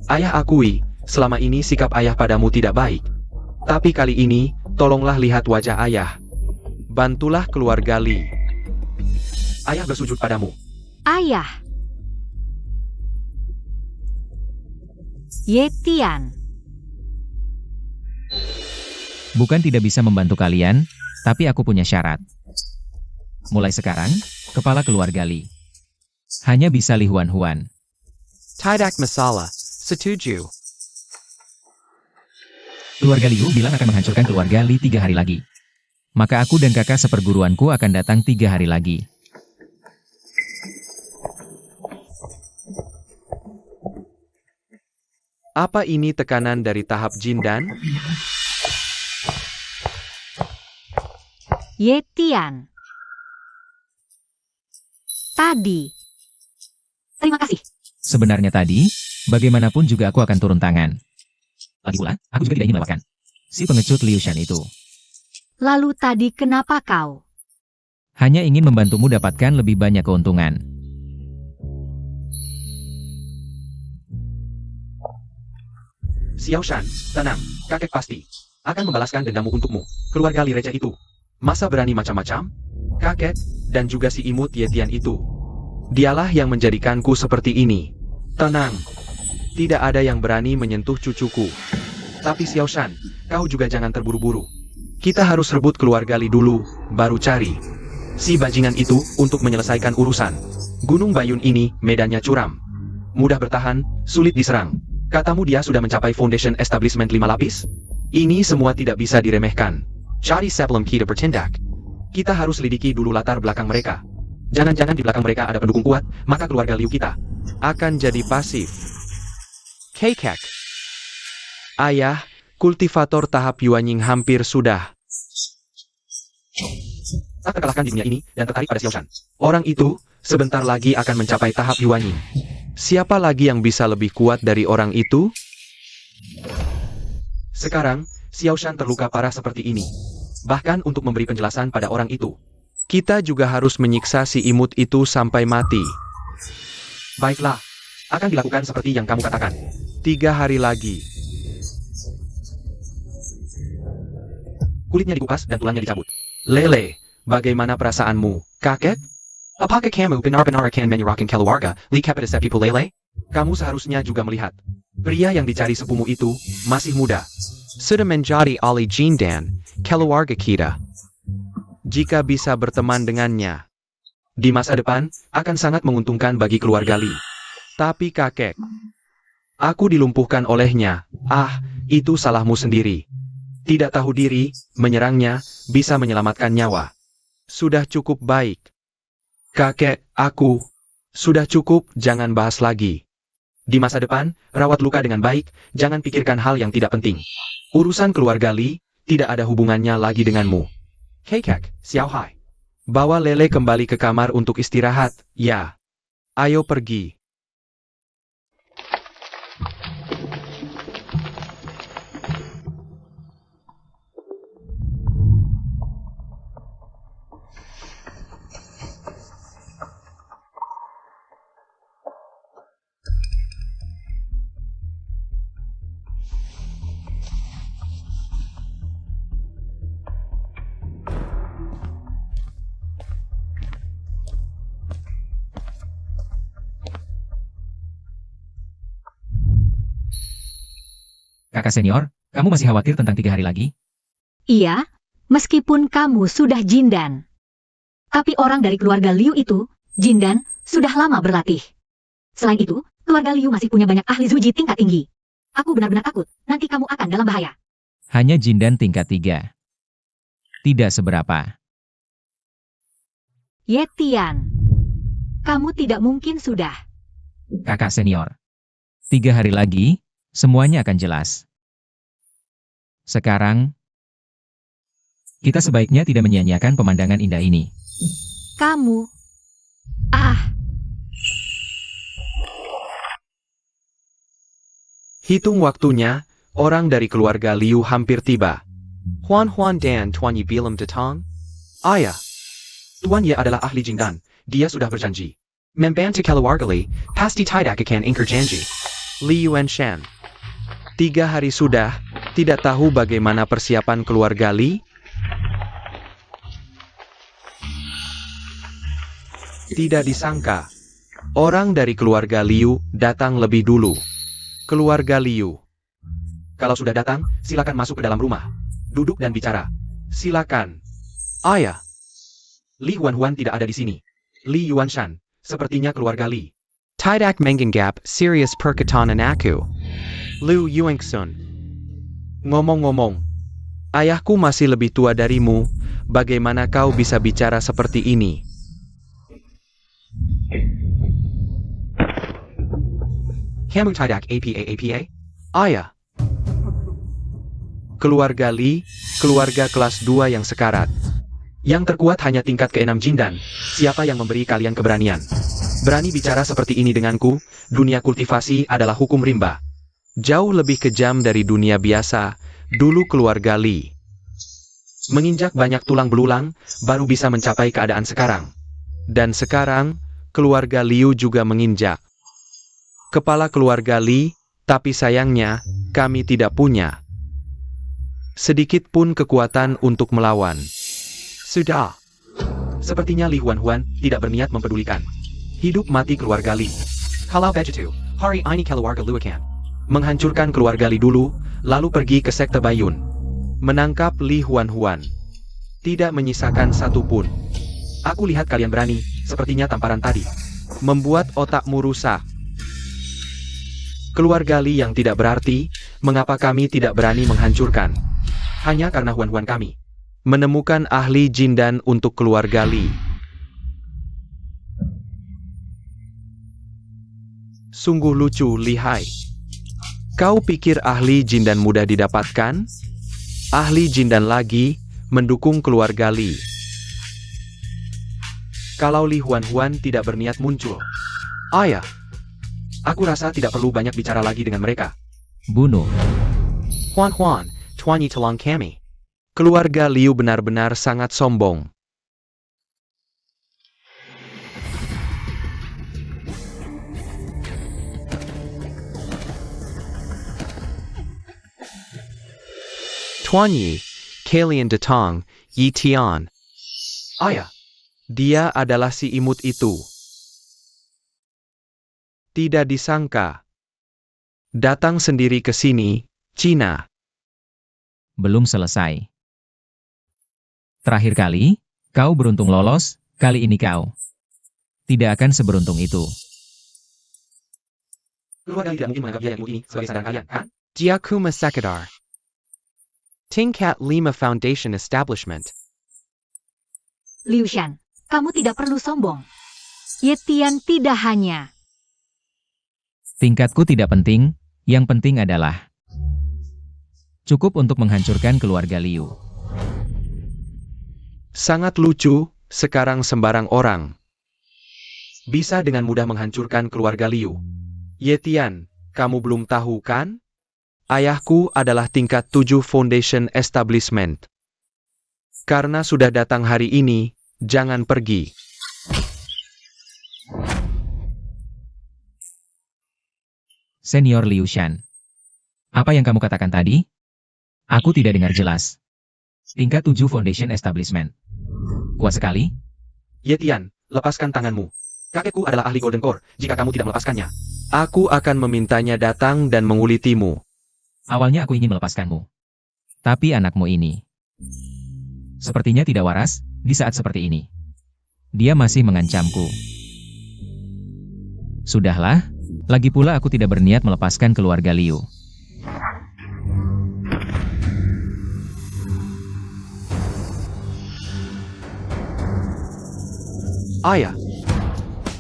Speaker 2: Ayah akui, selama ini sikap ayah padamu tidak baik. Tapi kali ini, tolonglah lihat wajah ayah. Bantulah keluarga Li. Ayah bersujud padamu.
Speaker 3: Ayah. Yetian.
Speaker 1: Bukan tidak bisa membantu kalian, tapi aku punya syarat. Mulai sekarang, kepala keluarga Li hanya bisa Li Huan.
Speaker 5: Tidak masalah. Setuju.
Speaker 1: Keluarga Liu bilang akan menghancurkan keluarga Li 3 hari lagi. Maka aku dan kakak seperguruanku akan datang 3 hari lagi.
Speaker 2: Apa ini tekanan dari tahap Jindan?
Speaker 3: Yetian. Tadi. Terima kasih.
Speaker 1: Sebenarnya tadi, bagaimanapun juga aku akan turun tangan. Lagi pula, aku juga tidak ingin melewatkan si pengecut Liu Shan itu.
Speaker 3: Lalu tadi kenapa kau?
Speaker 1: Hanya ingin membantumu dapatkan lebih banyak keuntungan.
Speaker 2: Xiao Shan, tenang, kakek pasti akan membalaskan dendammu untukmu. Keluarga Li receh itu. Masa berani macam-macam? Kakek, dan juga si imut Yetian itu. Dialah yang menjadikanku seperti ini. Tenang. Tidak ada yang berani menyentuh cucuku. Tapi Xiao Shan, kau juga jangan terburu-buru. Kita harus rebut keluarga Li dulu, baru cari si bajingan itu untuk menyelesaikan urusan. Gunung Bayun ini medannya curam. Mudah bertahan, sulit diserang. Katamu dia sudah mencapai foundation establishment 5 lapis? Ini semua tidak bisa diremehkan. Cari sebelum kita bertindak. Kita harus lidiki dulu latar belakang mereka. Jangan-jangan di belakang mereka ada pendukung kuat, maka keluarga Liu kita akan jadi pasif. Kekek. Ayah, kultivator tahap Yuanying hampir sudah tak terkalahkan di dunia ini dan tertarik pada Xiao Shan. Orang itu sebentar lagi akan mencapai tahap Yuanying. Siapa lagi yang bisa lebih kuat dari orang itu? Sekarang, Xiao Shan terluka parah seperti ini. Bahkan untuk memberi penjelasan pada orang itu, kita juga harus menyiksa si imut itu sampai mati. Baiklah, akan dilakukan seperti yang kamu katakan. 3 hari lagi. Kulitnya dikupas dan tulangnya dicabut. Lele, bagaimana perasaanmu, kakek? Apakah kamu benar-benar akan menyerahkan keluarga Li kepada sepipu Lele? Kamu seharusnya juga melihat. Pria yang dicari sepumu itu masih muda.
Speaker 5: Sudah menjadi ahli Jindan, keluarga kita.
Speaker 2: Jika bisa berteman dengannya, di masa depan akan sangat menguntungkan bagi keluarga Li. Tapi kakek, aku dilumpuhkan olehnya. Ah, itu salahmu sendiri. Tidak tahu diri, menyerangnya, bisa menyelamatkan nyawa. Sudah cukup baik. Kakek, aku. Sudah cukup, jangan bahas lagi. Di masa depan, rawat luka dengan baik, jangan pikirkan hal yang tidak penting. Urusan keluarga Li, tidak ada hubungannya lagi denganmu. Kekek, Xiao Hai. Bawa Lele kembali ke kamar untuk istirahat, ya. Ayo pergi.
Speaker 1: Kakak senior, kamu masih khawatir tentang 3 hari lagi?
Speaker 3: Iya, meskipun kamu sudah Jindan. Tapi orang dari keluarga Liu itu, Jindan, sudah lama berlatih. Selain itu, keluarga Liu masih punya banyak ahli Zuji tingkat tinggi. Aku benar-benar takut, nanti kamu akan dalam bahaya.
Speaker 1: Hanya Jindan tingkat 3. Tidak seberapa.
Speaker 3: Ye Tian, kamu tidak mungkin sudah.
Speaker 1: Kakak senior. 3 hari lagi, semuanya akan jelas. Sekarang, kita sebaiknya tidak menyia-nyiakan pemandangan indah ini.
Speaker 3: Kamu. Ah,
Speaker 2: Hitung waktunya, orang dari keluarga Liu hampir tiba. Huan dan Tuan Yi Bilam datang. Ayah. Tuan Ye adalah ahli Jingdan. Dia sudah berjanji. Membantu keluarga Li, pasti tidak akan ingkar janji. Li Yuanshan. 3 hari sudah, tidak tahu bagaimana persiapan keluarga Li? Tidak disangka, orang dari keluarga Liu datang lebih dulu. Keluarga Liu. Kalau sudah datang, silakan masuk ke dalam rumah. Duduk dan bicara. Silakan. Ayah. Li Huan tidak ada di sini. Li Yuanshan, sepertinya keluarga Li. Tidak menganggap serius perkataan aku. Liu Yuangsun. Ngomong-ngomong, ayahku masih lebih tua darimu, bagaimana kau bisa bicara seperti ini? Kamu tidak apa? Ayah. Keluarga Li, keluarga kelas 2 yang sekarat. Yang terkuat hanya tingkat ke-6 Jindan. Siapa yang memberi kalian keberanian? Berani bicara seperti ini denganku, dunia kultivasi adalah hukum rimba. Jauh lebih kejam dari dunia biasa, dulu keluarga Li. Menginjak banyak tulang belulang, baru bisa mencapai keadaan sekarang. Dan sekarang, keluarga Liu juga menginjak kepala keluarga Li, tapi sayangnya, kami tidak punya sedikit pun kekuatan untuk melawan. Sudah. Sepertinya Li Huan tidak berniat mempedulikan hidup mati keluarga Li. Kalau begitu, hari ini keluarga Liu akan menghancurkan keluarga Li dulu, lalu pergi ke sekte Baiyun. Menangkap Li Huan. Tidak menyisakan satu pun. Aku lihat kalian berani, sepertinya tamparan tadi membuat otakmu rusak. Keluarga Li yang tidak berarti, mengapa kami tidak berani menghancurkan? Hanya karena Huan kami menemukan ahli Jindan untuk keluarga Li. Sungguh lucu, lihai. Kau pikir ahli Jindan mudah didapatkan? Ahli Jindan lagi, mendukung keluarga Li. Kalau Li Huan tidak berniat muncul. Ayah. Aku rasa tidak perlu banyak bicara lagi dengan mereka.
Speaker 1: Bunuh.
Speaker 2: Huan, Tuan Yi tolong kami. Keluarga Liu benar-benar sangat sombong. Tuan Yi, kalian datang, Yi Tian. Ayah, dia adalah si imut itu. Tidak disangka. Datang sendiri ke sini, Cina.
Speaker 1: Belum selesai. Terakhir kali, kau beruntung lolos, kali ini kau tidak akan seberuntung itu.
Speaker 2: Keluarga tidak mungkin menganggap dia yang imut ini sebagai sandaran kalian, kan? Giacomo Sekadar. Tingkat 5 Foundation Establishment.
Speaker 3: Liu Shan, kamu tidak perlu sombong. Ye Tian tidak hanya.
Speaker 1: Tingkatku tidak penting, yang penting adalah cukup untuk menghancurkan keluarga Liu.
Speaker 2: Sangat lucu, sekarang sembarang orang bisa dengan mudah menghancurkan keluarga Liu. Ye Tian, kamu belum tahu kan? Ayahku adalah tingkat 7 Foundation Establishment. Karena sudah datang hari ini, jangan pergi.
Speaker 1: Senior Liu Shan. Apa yang kamu katakan tadi? Aku tidak dengar jelas. Tingkat 7 Foundation Establishment. Kuat sekali?
Speaker 2: Ye Tian, lepaskan tanganmu. Kakekku adalah ahli Golden Core, jika kamu tidak melepaskannya, aku akan memintanya datang dan mengulitimu.
Speaker 1: Awalnya aku ingin melepaskanmu. Tapi anakmu ini sepertinya tidak waras di saat seperti ini. Dia masih mengancamku. Sudahlah, lagi pula aku tidak berniat melepaskan keluarga Liu.
Speaker 5: Ayah.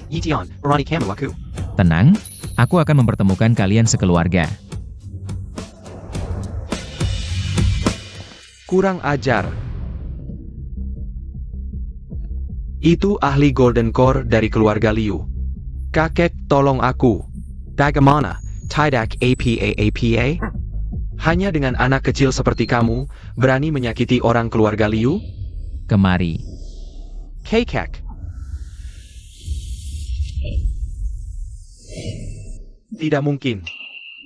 Speaker 5: Yitian, Rani Kamu aku.
Speaker 1: Tenang, aku akan mempertemukan kalian sekeluarga.
Speaker 2: Kurang ajar. Itu ahli Golden Core dari keluarga Liu. Kakek, tolong aku.
Speaker 5: Bagaimana, tidak apa-apa?
Speaker 2: Hanya dengan anak kecil seperti kamu, berani menyakiti orang keluarga Liu?
Speaker 1: Kemari.
Speaker 5: Kakek.
Speaker 2: Tidak mungkin.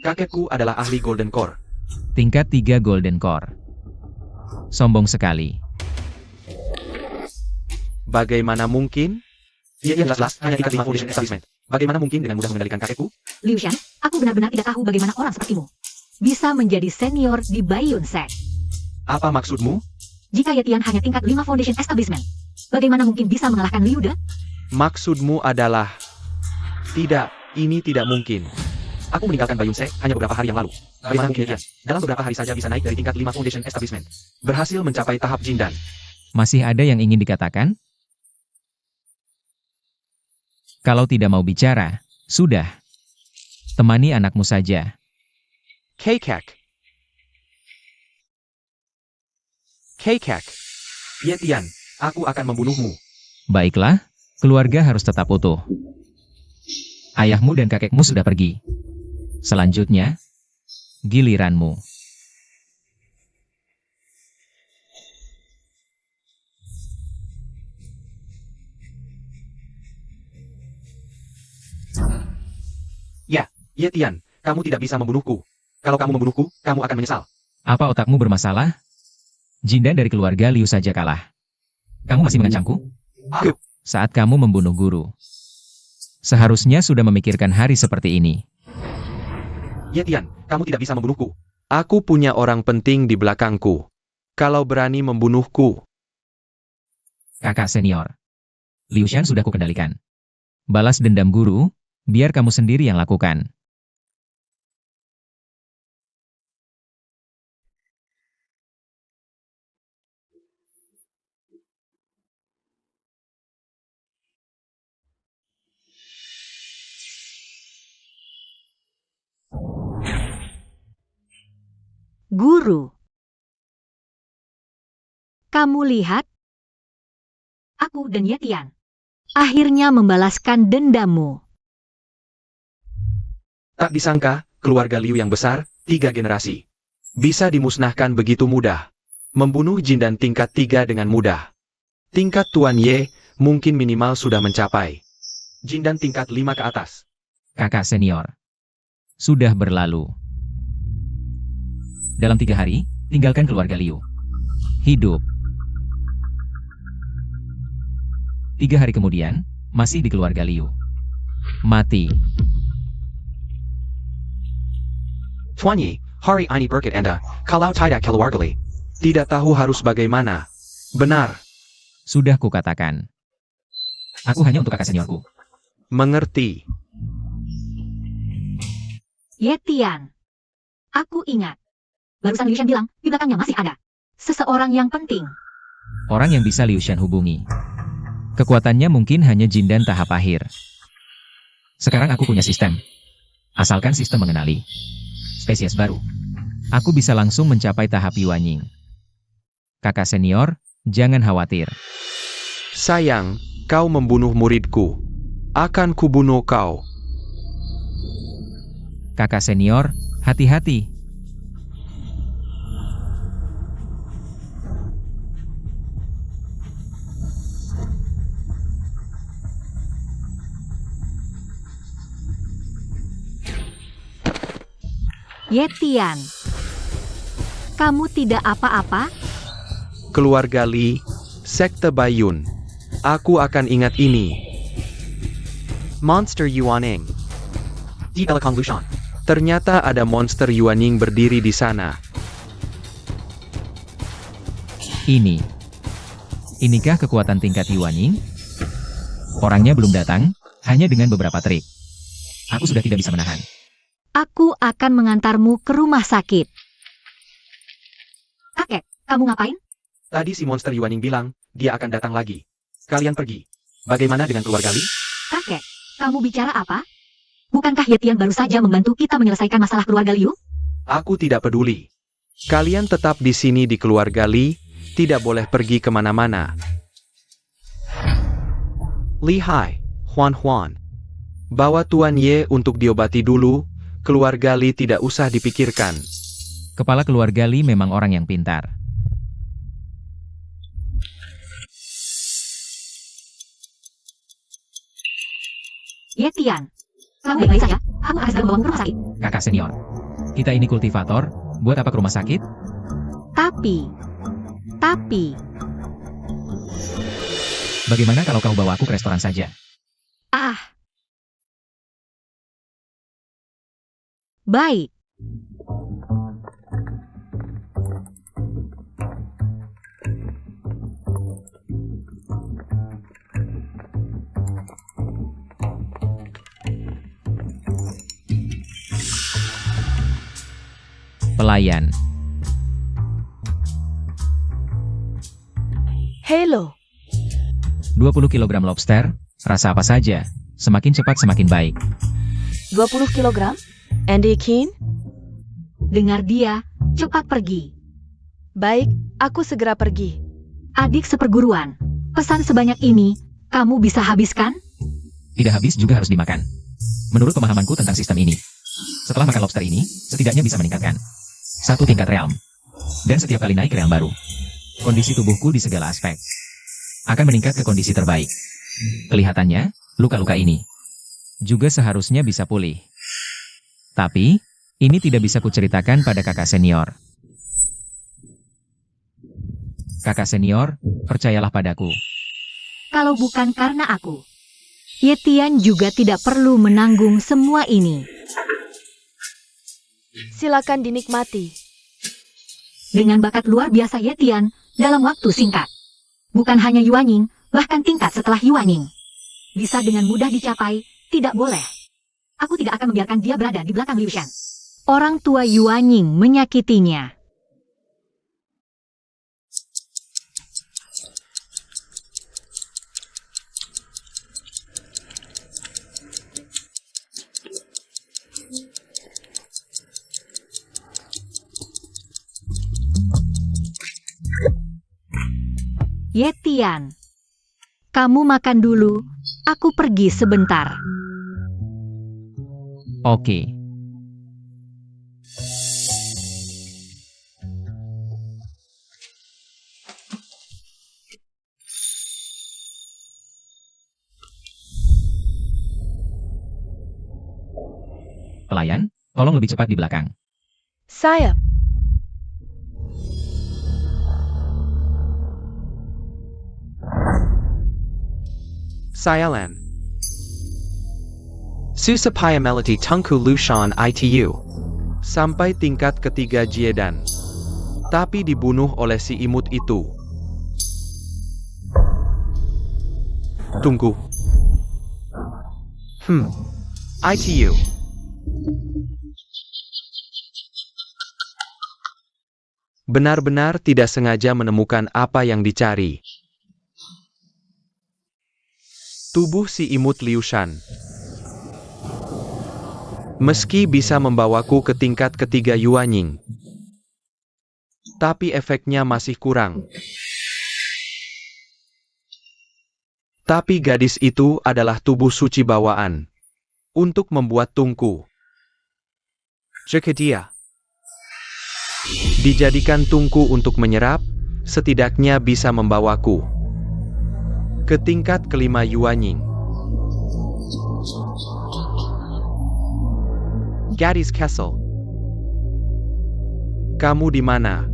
Speaker 2: Kakekku adalah ahli Golden Core.
Speaker 1: Tingkat 3 Golden Core. Sombong sekali.
Speaker 2: Bagaimana mungkin?
Speaker 5: Dia jelas-jelas hanya tingkat 5 foundation establishment. Bagaimana mungkin dengan mudah mengendalikan kakekku?
Speaker 3: Liu Shan, aku benar-benar tidak tahu bagaimana orang sepertimu bisa menjadi senior di Baiyun Sect.
Speaker 2: Apa maksudmu?
Speaker 3: Jika Yetian hanya tingkat 5 Foundation Establishment, bagaimana mungkin bisa mengalahkan Liu De?
Speaker 2: Maksudmu adalah... Tidak, ini tidak mungkin.
Speaker 5: Aku meninggalkan Baiyun Sect hanya beberapa hari yang lalu. Bagaimana mungkin dia dalam beberapa hari saja bisa naik dari tingkat 5 foundation establishment?
Speaker 2: Berhasil mencapai tahap Jindan.
Speaker 1: Masih ada yang ingin dikatakan? Kalau tidak mau bicara, sudah. Temani anakmu saja.
Speaker 2: Kakek. Kakek.
Speaker 5: Yetian, aku akan membunuhmu.
Speaker 1: Baiklah, keluarga harus tetap utuh. Ayahmu dan kakekmu sudah pergi. Selanjutnya, giliranmu.
Speaker 5: Ya, Yetian, kamu tidak bisa membunuhku. Kalau kamu membunuhku, kamu akan menyesal.
Speaker 1: Apa otakmu bermasalah? Jindan dari keluarga Liu saja kalah. Kamu masih mengancamku?
Speaker 5: Aku.
Speaker 1: Saat kamu membunuh guru. Seharusnya sudah memikirkan hari seperti ini.
Speaker 5: Yetian, kamu tidak bisa membunuhku.
Speaker 2: Aku punya orang penting di belakangku. Kalau berani membunuhku,
Speaker 1: Kakak senior. Liu Shan sudah kukendalikan. Balas dendam guru, biar kamu sendiri yang lakukan.
Speaker 3: Guru. Kamu lihat? Aku dan Yetian akhirnya membalaskan dendammu.
Speaker 2: tak disangka, keluarga Liu yang besar, 3 generasi. Bisa dimusnahkan begitu mudah. Membunuh Jindan tingkat 3 dengan mudah. Tingkat Tuan Ye, mungkin minimal sudah mencapai. Jindan tingkat 5 ke atas.
Speaker 1: Kakak senior. Sudah berlalu. Dalam 3 hari, tinggalkan keluarga Liu. Hidup. 3 hari kemudian, masih di keluarga Liu. Mati.
Speaker 5: Tuan Yi, hari ini berkat Anda, kalau tidak keluargali.
Speaker 2: Tidak tahu harus bagaimana. Benar.
Speaker 1: Sudah kukatakan. Aku hanya untuk kakak seniorku.
Speaker 2: Mengerti.
Speaker 3: Yetian. Aku ingat. Barusan Liu Shan bilang, di belakangnya masih ada seseorang yang penting.
Speaker 1: Orang yang bisa Liu Shan hubungi. Kekuatannya mungkin hanya Jindan tahap akhir. Sekarang aku punya sistem. Asalkan sistem mengenali spesies baru, aku bisa langsung mencapai tahap Yuanying. Kakak senior, jangan khawatir.
Speaker 2: Sayang, kau membunuh muridku. Akan kubunuh kau.
Speaker 1: Kakak senior, hati-hati.
Speaker 3: Yetian. Kamu tidak apa-apa?
Speaker 2: Keluarga Li, Sekte Baiyun. Aku akan ingat ini.
Speaker 5: Monster Yuaning. Di belakang Lushan.
Speaker 2: Ternyata ada monster Yuanying berdiri di sana.
Speaker 1: Inikah kekuatan tingkat Yuanying? Orangnya belum datang, hanya dengan beberapa trik. Aku sudah tidak bisa menahan.
Speaker 3: Aku akan mengantarmu ke rumah sakit. Kakek, kamu ngapain?
Speaker 5: Tadi si monster Yuaning bilang, dia akan datang lagi. Kalian pergi. Bagaimana dengan keluarga Li?
Speaker 3: Kakek, kamu bicara apa? Bukankah Yetian baru saja membantu kita menyelesaikan masalah keluarga Liu?
Speaker 2: Aku tidak peduli. Kalian tetap di sini di keluarga Li, tidak boleh pergi kemana-mana. Li Hai, Huan. Bawa Tuan Ye untuk diobati dulu, keluarga Li tidak usah dipikirkan.
Speaker 1: Kepala keluarga Li memang orang yang pintar.
Speaker 3: Yetian, kamu baik-baik saja? Aku harus segera membawamu ke rumah sakit.
Speaker 1: Kakak senior. Kita ini kultivator, buat apa ke rumah sakit?
Speaker 3: Tapi...
Speaker 1: Bagaimana kalau kau bawa aku ke restoran saja?
Speaker 3: Ah. Baik.
Speaker 1: Pelayan.
Speaker 4: Hello.
Speaker 1: 20 kg lobster, rasa apa saja, semakin cepat semakin baik.
Speaker 4: 20 kilogram? Andy Keen?
Speaker 3: Dengar dia, cepat pergi.
Speaker 4: Baik, aku segera pergi.
Speaker 3: Adik seperguruan, pesan sebanyak ini, kamu bisa habiskan?
Speaker 1: Tidak habis juga harus dimakan. Menurut pemahamanku tentang sistem ini, setelah makan lobster ini, setidaknya bisa meningkatkan 1 tingkat realm. Dan setiap kali naik realm baru, kondisi tubuhku di segala aspek akan meningkat ke kondisi terbaik. Kelihatannya, luka-luka ini juga seharusnya bisa pulih. Tapi, ini tidak bisa kuceritakan pada kakak senior. Kakak senior, percayalah padaku.
Speaker 3: Kalau bukan karena aku, Yetian juga tidak perlu menanggung semua ini.
Speaker 4: Silakan dinikmati.
Speaker 3: Dengan bakat luar biasa Yetian, dalam waktu singkat. Bukan hanya Yuanying, bahkan tingkat setelah Yuanying. Bisa dengan mudah dicapai, tidak boleh. Aku tidak akan membiarkan dia berada di belakang Liu Shan. Orang tua Yuanying menyakitinya. Yetian, kamu makan dulu, aku pergi sebentar.
Speaker 1: Oke. Pelayan, tolong lebih cepat di belakang.
Speaker 4: Sayap.
Speaker 2: Sialan. Susapaya Melody Tungku Lushan ITU. Sampai tingkat ketiga Jiedan. Tapi dibunuh oleh si imut itu. Tunggu. ITU. Benar-benar tidak sengaja menemukan apa yang dicari. Tubuh si imut Liu Shan. Meski bisa membawaku ke tingkat ketiga Yuanying, tapi efeknya masih kurang. Tapi gadis itu adalah tubuh suci bawaan untuk membuat tungku. Jika dia dijadikan tungku untuk menyerap, setidaknya bisa membawaku ke tingkat kelima Yuanying. Gadis Kessel, kamu di mana?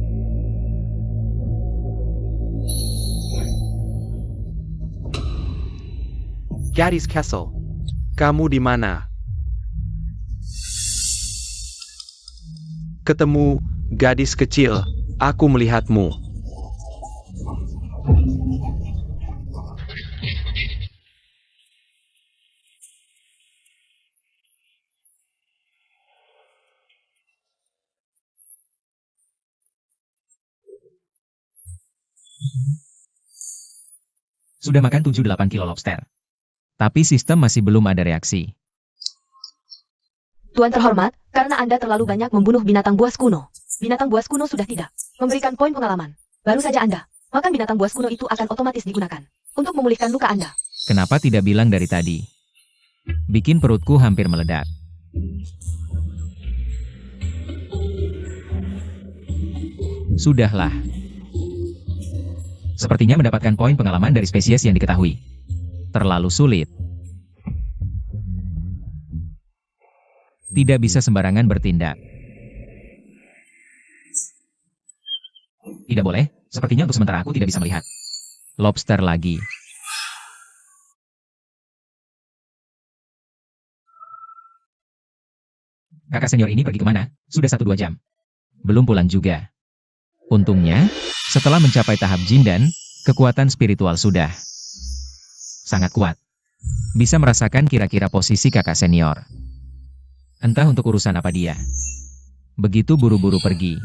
Speaker 2: Gadis Kessel, kamu di mana? Ketemu, gadis kecil, aku melihatmu.
Speaker 1: Sudah makan 7-8 kilo lobster. Tapi sistem masih belum ada reaksi.
Speaker 4: Tuan terhormat, karena Anda terlalu banyak membunuh binatang buas kuno. Binatang buas kuno sudah tidak memberikan poin pengalaman. Baru saja Anda makan binatang buas kuno itu akan otomatis digunakan untuk memulihkan luka Anda.
Speaker 1: Kenapa tidak bilang dari tadi? Bikin perutku hampir meledak. Sudahlah. Sepertinya mendapatkan poin pengalaman dari spesies yang diketahui terlalu sulit. Tidak bisa sembarangan bertindak. Tidak boleh, sepertinya untuk sementara aku tidak bisa melihat lobster lagi. Kakak senior ini pergi kemana? Sudah 1-2 jam. Belum pulang juga. Untungnya, setelah mencapai tahap Jindan, kekuatan spiritual sudah sangat kuat. Bisa merasakan kira-kira posisi kakak senior. Entah untuk urusan apa dia. Begitu buru-buru pergi.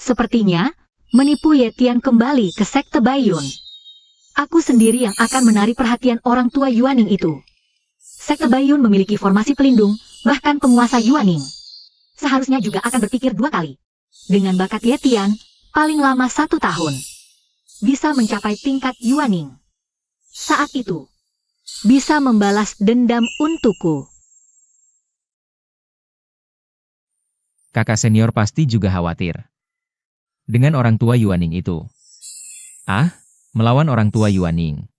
Speaker 3: Sepertinya, menipu Yetian kembali ke sekte Baiyun. Aku sendiri yang akan menarik perhatian orang tua Yuaning itu. Sekte Baiyun memiliki formasi pelindung, bahkan penguasa Yuaning seharusnya juga akan berpikir 2 kali. Dengan bakat Yetian, paling lama 1 tahun, bisa mencapai tingkat Yuaning. Saat itu, bisa membalas dendam untukku.
Speaker 1: Kakak senior pasti juga khawatir dengan orang tua Yuaning itu. Melawan orang tua Yuaning.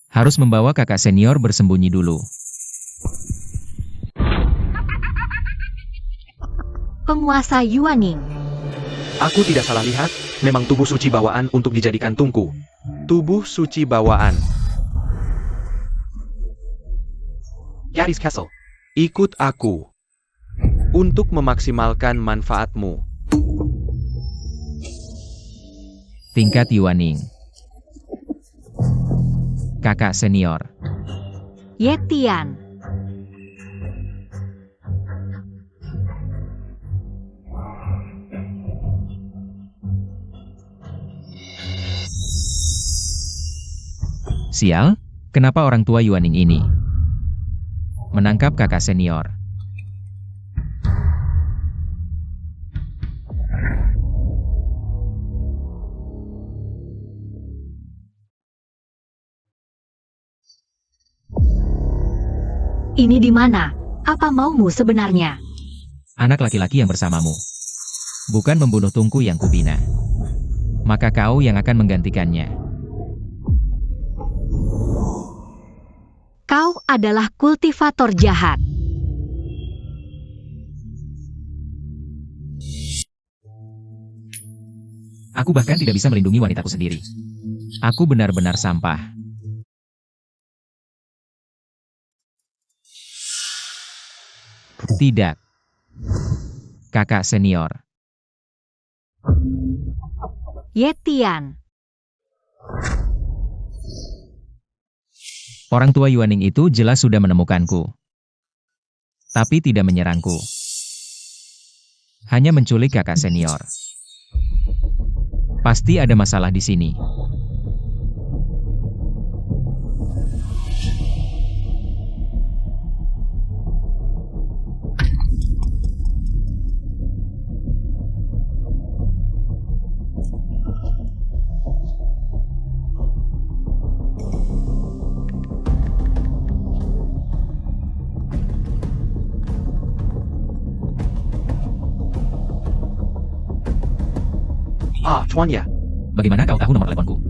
Speaker 1: Harus membawa kakak senior bersembunyi dulu.
Speaker 3: Penguasa Yuaning.
Speaker 2: Aku tidak salah lihat, memang tubuh suci bawaan untuk dijadikan tungku. Tubuh suci bawaan. Gadis Castle. Ikut aku. Untuk memaksimalkan manfaatmu.
Speaker 1: Tingkat Yuaning. Kakak senior.
Speaker 3: Yetian.
Speaker 1: Sial, kenapa orang tua Yuaning ini menangkap kakak senior?
Speaker 3: Ini di mana? Apa maumu sebenarnya?
Speaker 1: Anak laki-laki yang bersamamu. Bukan membunuh tungku yang kubina. Maka kau yang akan menggantikannya.
Speaker 3: Kau adalah kultivator jahat.
Speaker 1: Aku bahkan tidak bisa melindungi wanitaku sendiri. Aku benar-benar sampah. Tidak. Kakak senior.
Speaker 3: Yetian.
Speaker 1: Orang tua Yuaning itu jelas sudah menemukanku. Tapi tidak menyerangku. Hanya menculik kakak senior. Pasti ada masalah di sini.
Speaker 2: Tuan Ya.
Speaker 1: Bagaimana kau tahu nomor teleponku?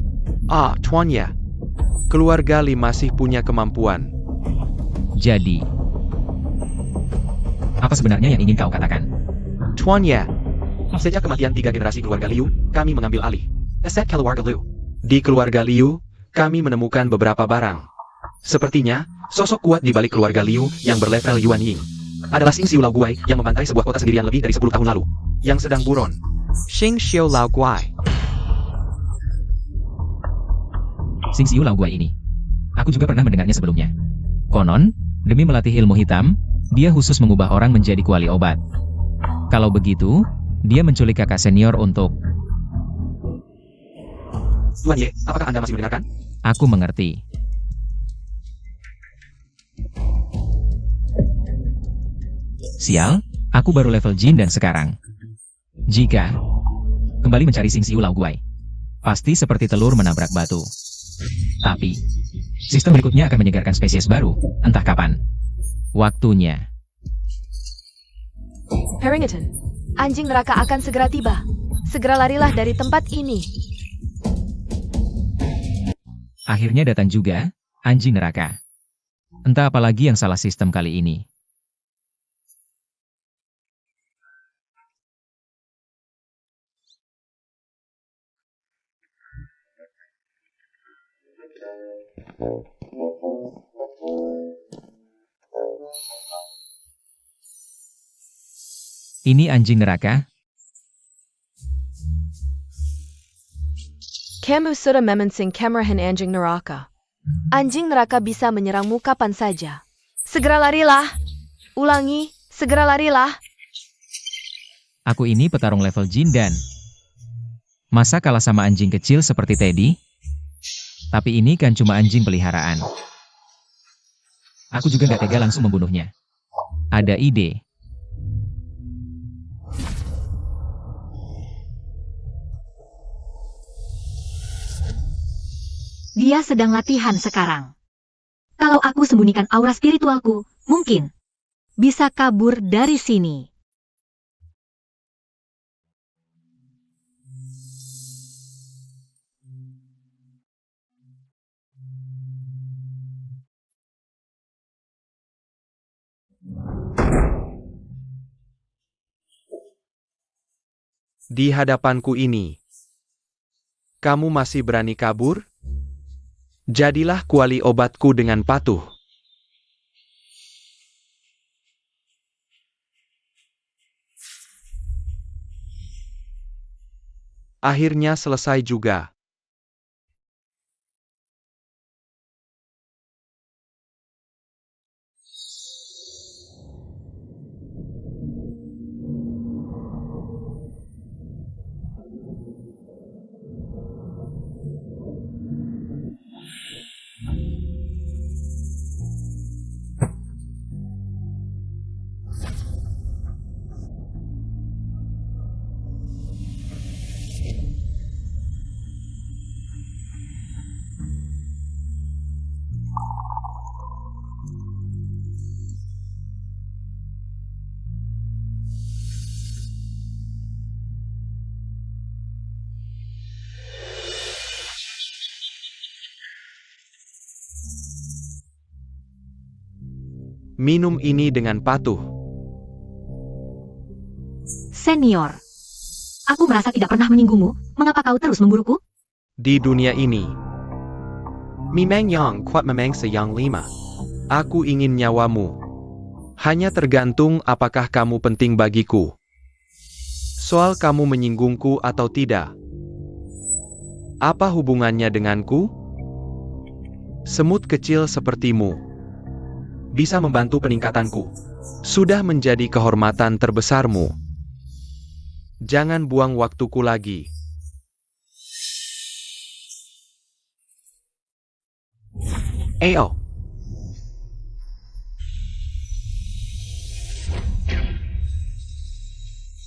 Speaker 2: Tuan Ya. Keluarga Li masih punya kemampuan.
Speaker 1: Jadi, apa sebenarnya yang ingin kau katakan?
Speaker 2: Tuan Ya. Sejak kematian 3 generasi keluarga Liu, kami mengambil alih aset keluarga Liu. Di keluarga Liu, kami menemukan beberapa barang. Sepertinya, sosok kuat di balik keluarga Liu yang berlevel Yuan Ying adalah Xing Xiu Lao Guai yang membantai sebuah kota sendirian lebih dari 10 tahun lalu, yang sedang buron. Xing Xiu Lao Guai.
Speaker 1: Xingxiu Lao Guai ini. Aku juga pernah mendengarnya sebelumnya. Konon, demi melatih ilmu hitam, dia khusus mengubah orang menjadi kuali obat. Kalau begitu, dia menculik kakak senior untuk...
Speaker 5: Tuan Ye, apakah Anda masih mendengarkan?
Speaker 1: Aku mengerti. Sial, aku baru level Jin dan sekarang. Jika kembali mencari Xingxiu Lao Guai, pasti seperti telur menabrak batu. Tapi, sistem berikutnya akan menyegarkan spesies baru, entah kapan. Waktunya.
Speaker 4: Harington, anjing neraka akan segera tiba. Segera larilah dari tempat ini.
Speaker 1: Akhirnya datang juga, anjing neraka. Entah apa lagi yang salah sistem kali ini. Ini anjing neraka.
Speaker 4: Kamu sudah memensing kemarahan anjing neraka. Anjing neraka bisa menyerangmu kapan saja. Segera larilah. Ulangi, segera larilah.
Speaker 1: Aku ini petarung level Jin dan... Masa kalah sama anjing kecil seperti Teddy? Tapi ini kan cuma anjing peliharaan. Aku juga gak tega langsung membunuhnya. Ada ide.
Speaker 3: Dia sedang latihan sekarang. Kalau aku sembunyikan aura spiritualku, mungkin bisa kabur dari sini.
Speaker 2: Di hadapanku ini, kamu masih berani kabur? Jadilah kuali obatku dengan patuh. Akhirnya selesai juga. Minum ini dengan patuh.
Speaker 3: Senior, aku merasa tidak pernah menyinggungmu. Mengapa kau terus memburuku?
Speaker 2: Di dunia ini, Mimeng yang kuat memangsa yang lima. Aku ingin nyawamu. Hanya tergantung apakah kamu penting bagiku. Soal kamu menyinggungku atau tidak. Apa hubungannya denganku? Semut kecil sepertimu bisa membantu peningkatanku. Sudah menjadi kehormatan terbesarmu. Jangan buang waktuku lagi.
Speaker 5: Ayo.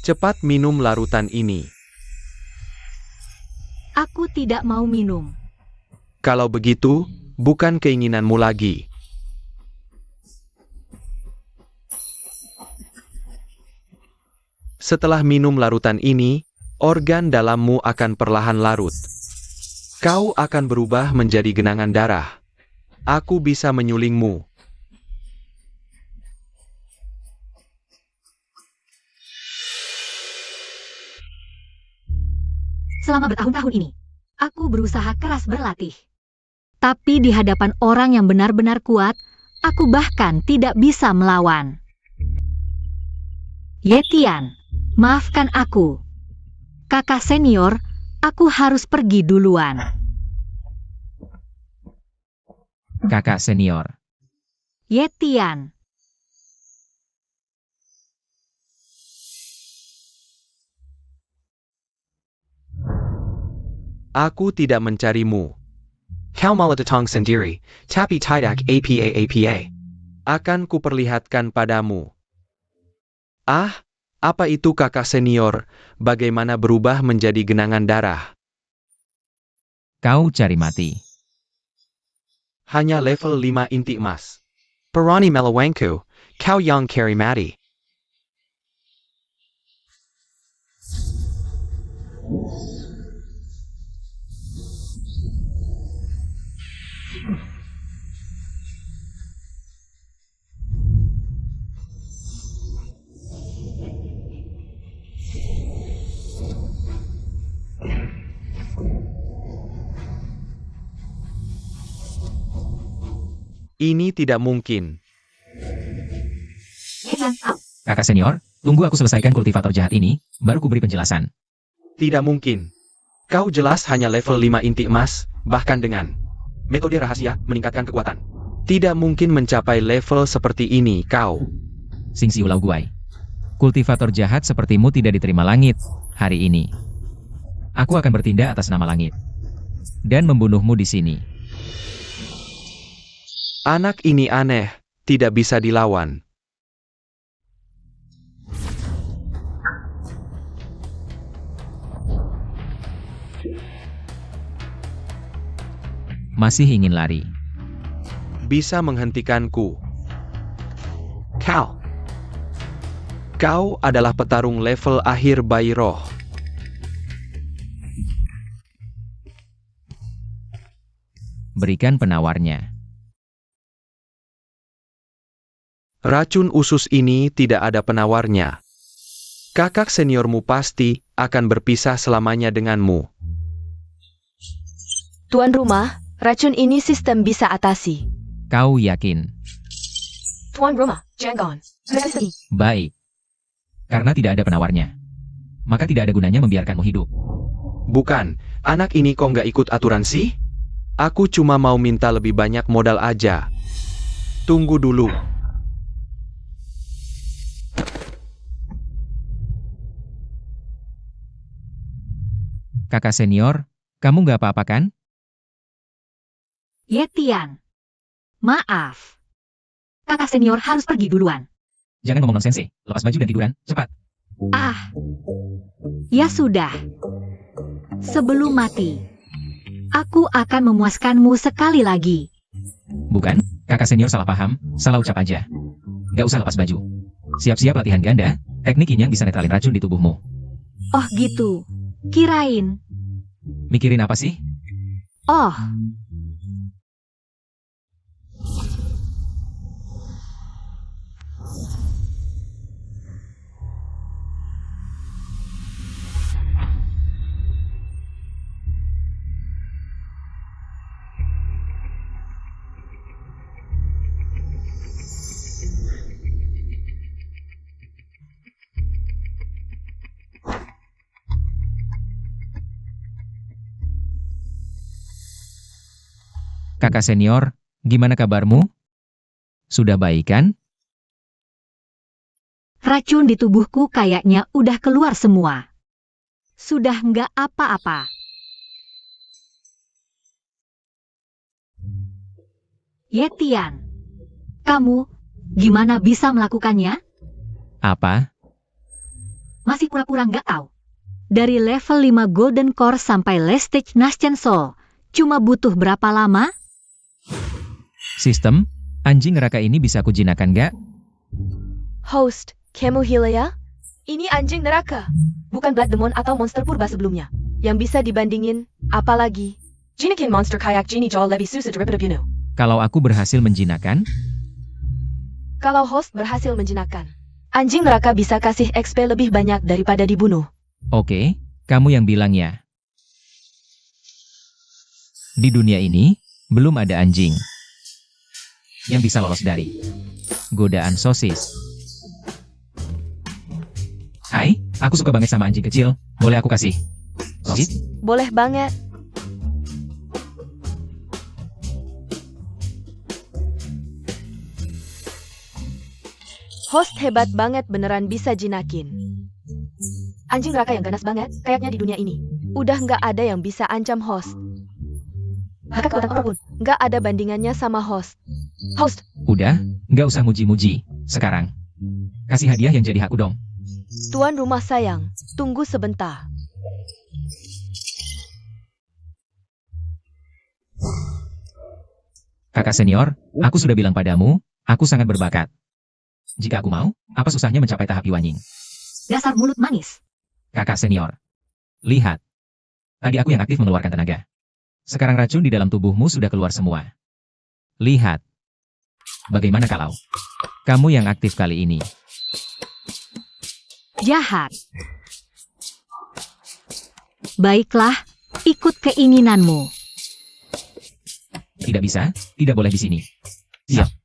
Speaker 2: Cepat minum larutan ini.
Speaker 3: Aku tidak mau minum.
Speaker 2: Kalau begitu, bukan keinginanmu lagi. Setelah minum larutan ini, organ dalammu akan perlahan larut. Kau akan berubah menjadi genangan darah. Aku bisa menyulingmu.
Speaker 3: Selama bertahun-tahun ini, aku berusaha keras berlatih. Tapi di hadapan orang yang benar-benar kuat, aku bahkan tidak bisa melawan. Yetian, maafkan aku. Kakak senior, aku harus pergi duluan.
Speaker 1: Kakak senior.
Speaker 3: Yetian.
Speaker 2: Aku tidak mencarimu.
Speaker 5: Kau malah datang sendiri, tapi tidak apa-apa.
Speaker 2: Akan kuperlihatkan padamu. Ah, apa itu kakak senior, bagaimana berubah menjadi genangan darah?
Speaker 1: Kau cari mati.
Speaker 2: Hanya level 5 inti emas.
Speaker 5: Berani melawanku, kau yang cari mati.
Speaker 2: Ini tidak mungkin.
Speaker 3: Yetian out.
Speaker 1: Kakak senior, tunggu aku selesaikan kultivator jahat ini, baru ku beri penjelasan.
Speaker 2: Tidak mungkin. Kau jelas hanya level 5 inti emas, bahkan dengan metode rahasia meningkatkan kekuatan. Tidak mungkin mencapai level seperti ini kau.
Speaker 1: Singsi ulau guai. Kultivator jahat sepertimu tidak diterima langit hari ini. Aku akan bertindak atas nama langit dan membunuhmu di sini.
Speaker 2: Anak ini aneh, tidak bisa dilawan.
Speaker 1: Masih ingin lari.
Speaker 2: Bisa menghentikanku.
Speaker 5: Kau.
Speaker 2: Kau adalah petarung level akhir bayi roh.
Speaker 1: Berikan penawarnya.
Speaker 2: Racun usus ini tidak ada penawarnya. Kakak seniormu pasti akan berpisah selamanya denganmu.
Speaker 4: Tuan rumah, racun ini sistem bisa atasi.
Speaker 1: Kau yakin?
Speaker 4: Tuan rumah, jangan.
Speaker 1: Baik. Karena tidak ada penawarnya, maka tidak ada gunanya membiarkanmu hidup.
Speaker 2: Bukan, anak ini kok nggak ikut aturan sih? Aku cuma mau minta lebih banyak modal aja. Tunggu dulu.
Speaker 1: Kakak senior, kamu nggak apa-apa kan?
Speaker 3: Yetian. Maaf. Kakak senior harus pergi duluan.
Speaker 1: Jangan ngomong nonsense, lepas baju dan tiduran, cepat.
Speaker 3: Ah. Ya sudah. Sebelum mati, aku akan memuaskanmu sekali lagi.
Speaker 1: Bukan, kakak senior salah paham, salah ucap aja. Nggak usah lepas baju. Siap-siap latihan ganda, teknik ini yang bisa netralin racun di tubuhmu.
Speaker 3: Oh gitu. Kirain.
Speaker 1: Mikirin apa sih?
Speaker 3: Oh.
Speaker 1: Kakak senior, gimana kabarmu? Sudah baik kan?
Speaker 3: Racun di tubuhku kayaknya udah keluar semua. Sudah nggak apa-apa. Yetian, kamu gimana bisa melakukannya?
Speaker 1: Apa?
Speaker 3: Masih pura-pura nggak tahu. Dari level 5 Golden Core sampai last stage Nascent Soul, cuma butuh berapa lama?
Speaker 1: Sistem, anjing neraka ini bisa kujinakan nggak?
Speaker 4: Host, kamu gila ya? Ini anjing neraka, bukan Blood Demon atau monster purba sebelumnya. Yang bisa dibandingin, apalagi. Jinakin monster kayak Genie jauh lebih susah daripada bunuh.
Speaker 1: Kalau aku berhasil menjinakkan,
Speaker 4: Kalau host berhasil menjinakkan, anjing neraka bisa kasih XP lebih banyak daripada dibunuh.
Speaker 1: oke, kamu yang bilang ya. Di dunia ini, belum ada anjing yang bisa lolos dari godaan sosis. Hai, aku suka banget sama anjing kecil. Boleh aku kasih sosis?
Speaker 4: Boleh banget. Host hebat banget beneran bisa jinakin. Anjing neraka yang ganas banget, kayaknya di dunia ini. Udah nggak ada yang bisa ancam host. Bahkan kekuatan apapun, nggak ada bandingannya sama host. Host,
Speaker 1: Udah, nggak usah muji-muji. Sekarang, kasih hadiah yang jadi hakku dong.
Speaker 4: tuan rumah sayang, tunggu sebentar.
Speaker 1: Kakak senior, aku sudah bilang padamu, aku sangat berbakat. Jika aku mau, apa susahnya mencapai tahap Yuanying?
Speaker 3: Dasar mulut manis.
Speaker 1: Kakak senior. Lihat. Tadi aku yang aktif mengeluarkan tenaga. Sekarang racun di dalam tubuhmu sudah keluar semua. Lihat. Bagaimana kalau kamu yang aktif kali ini?
Speaker 3: Jahat. Baiklah, ikut keinginanmu.
Speaker 1: Tidak bisa, tidak boleh di sini. Siap.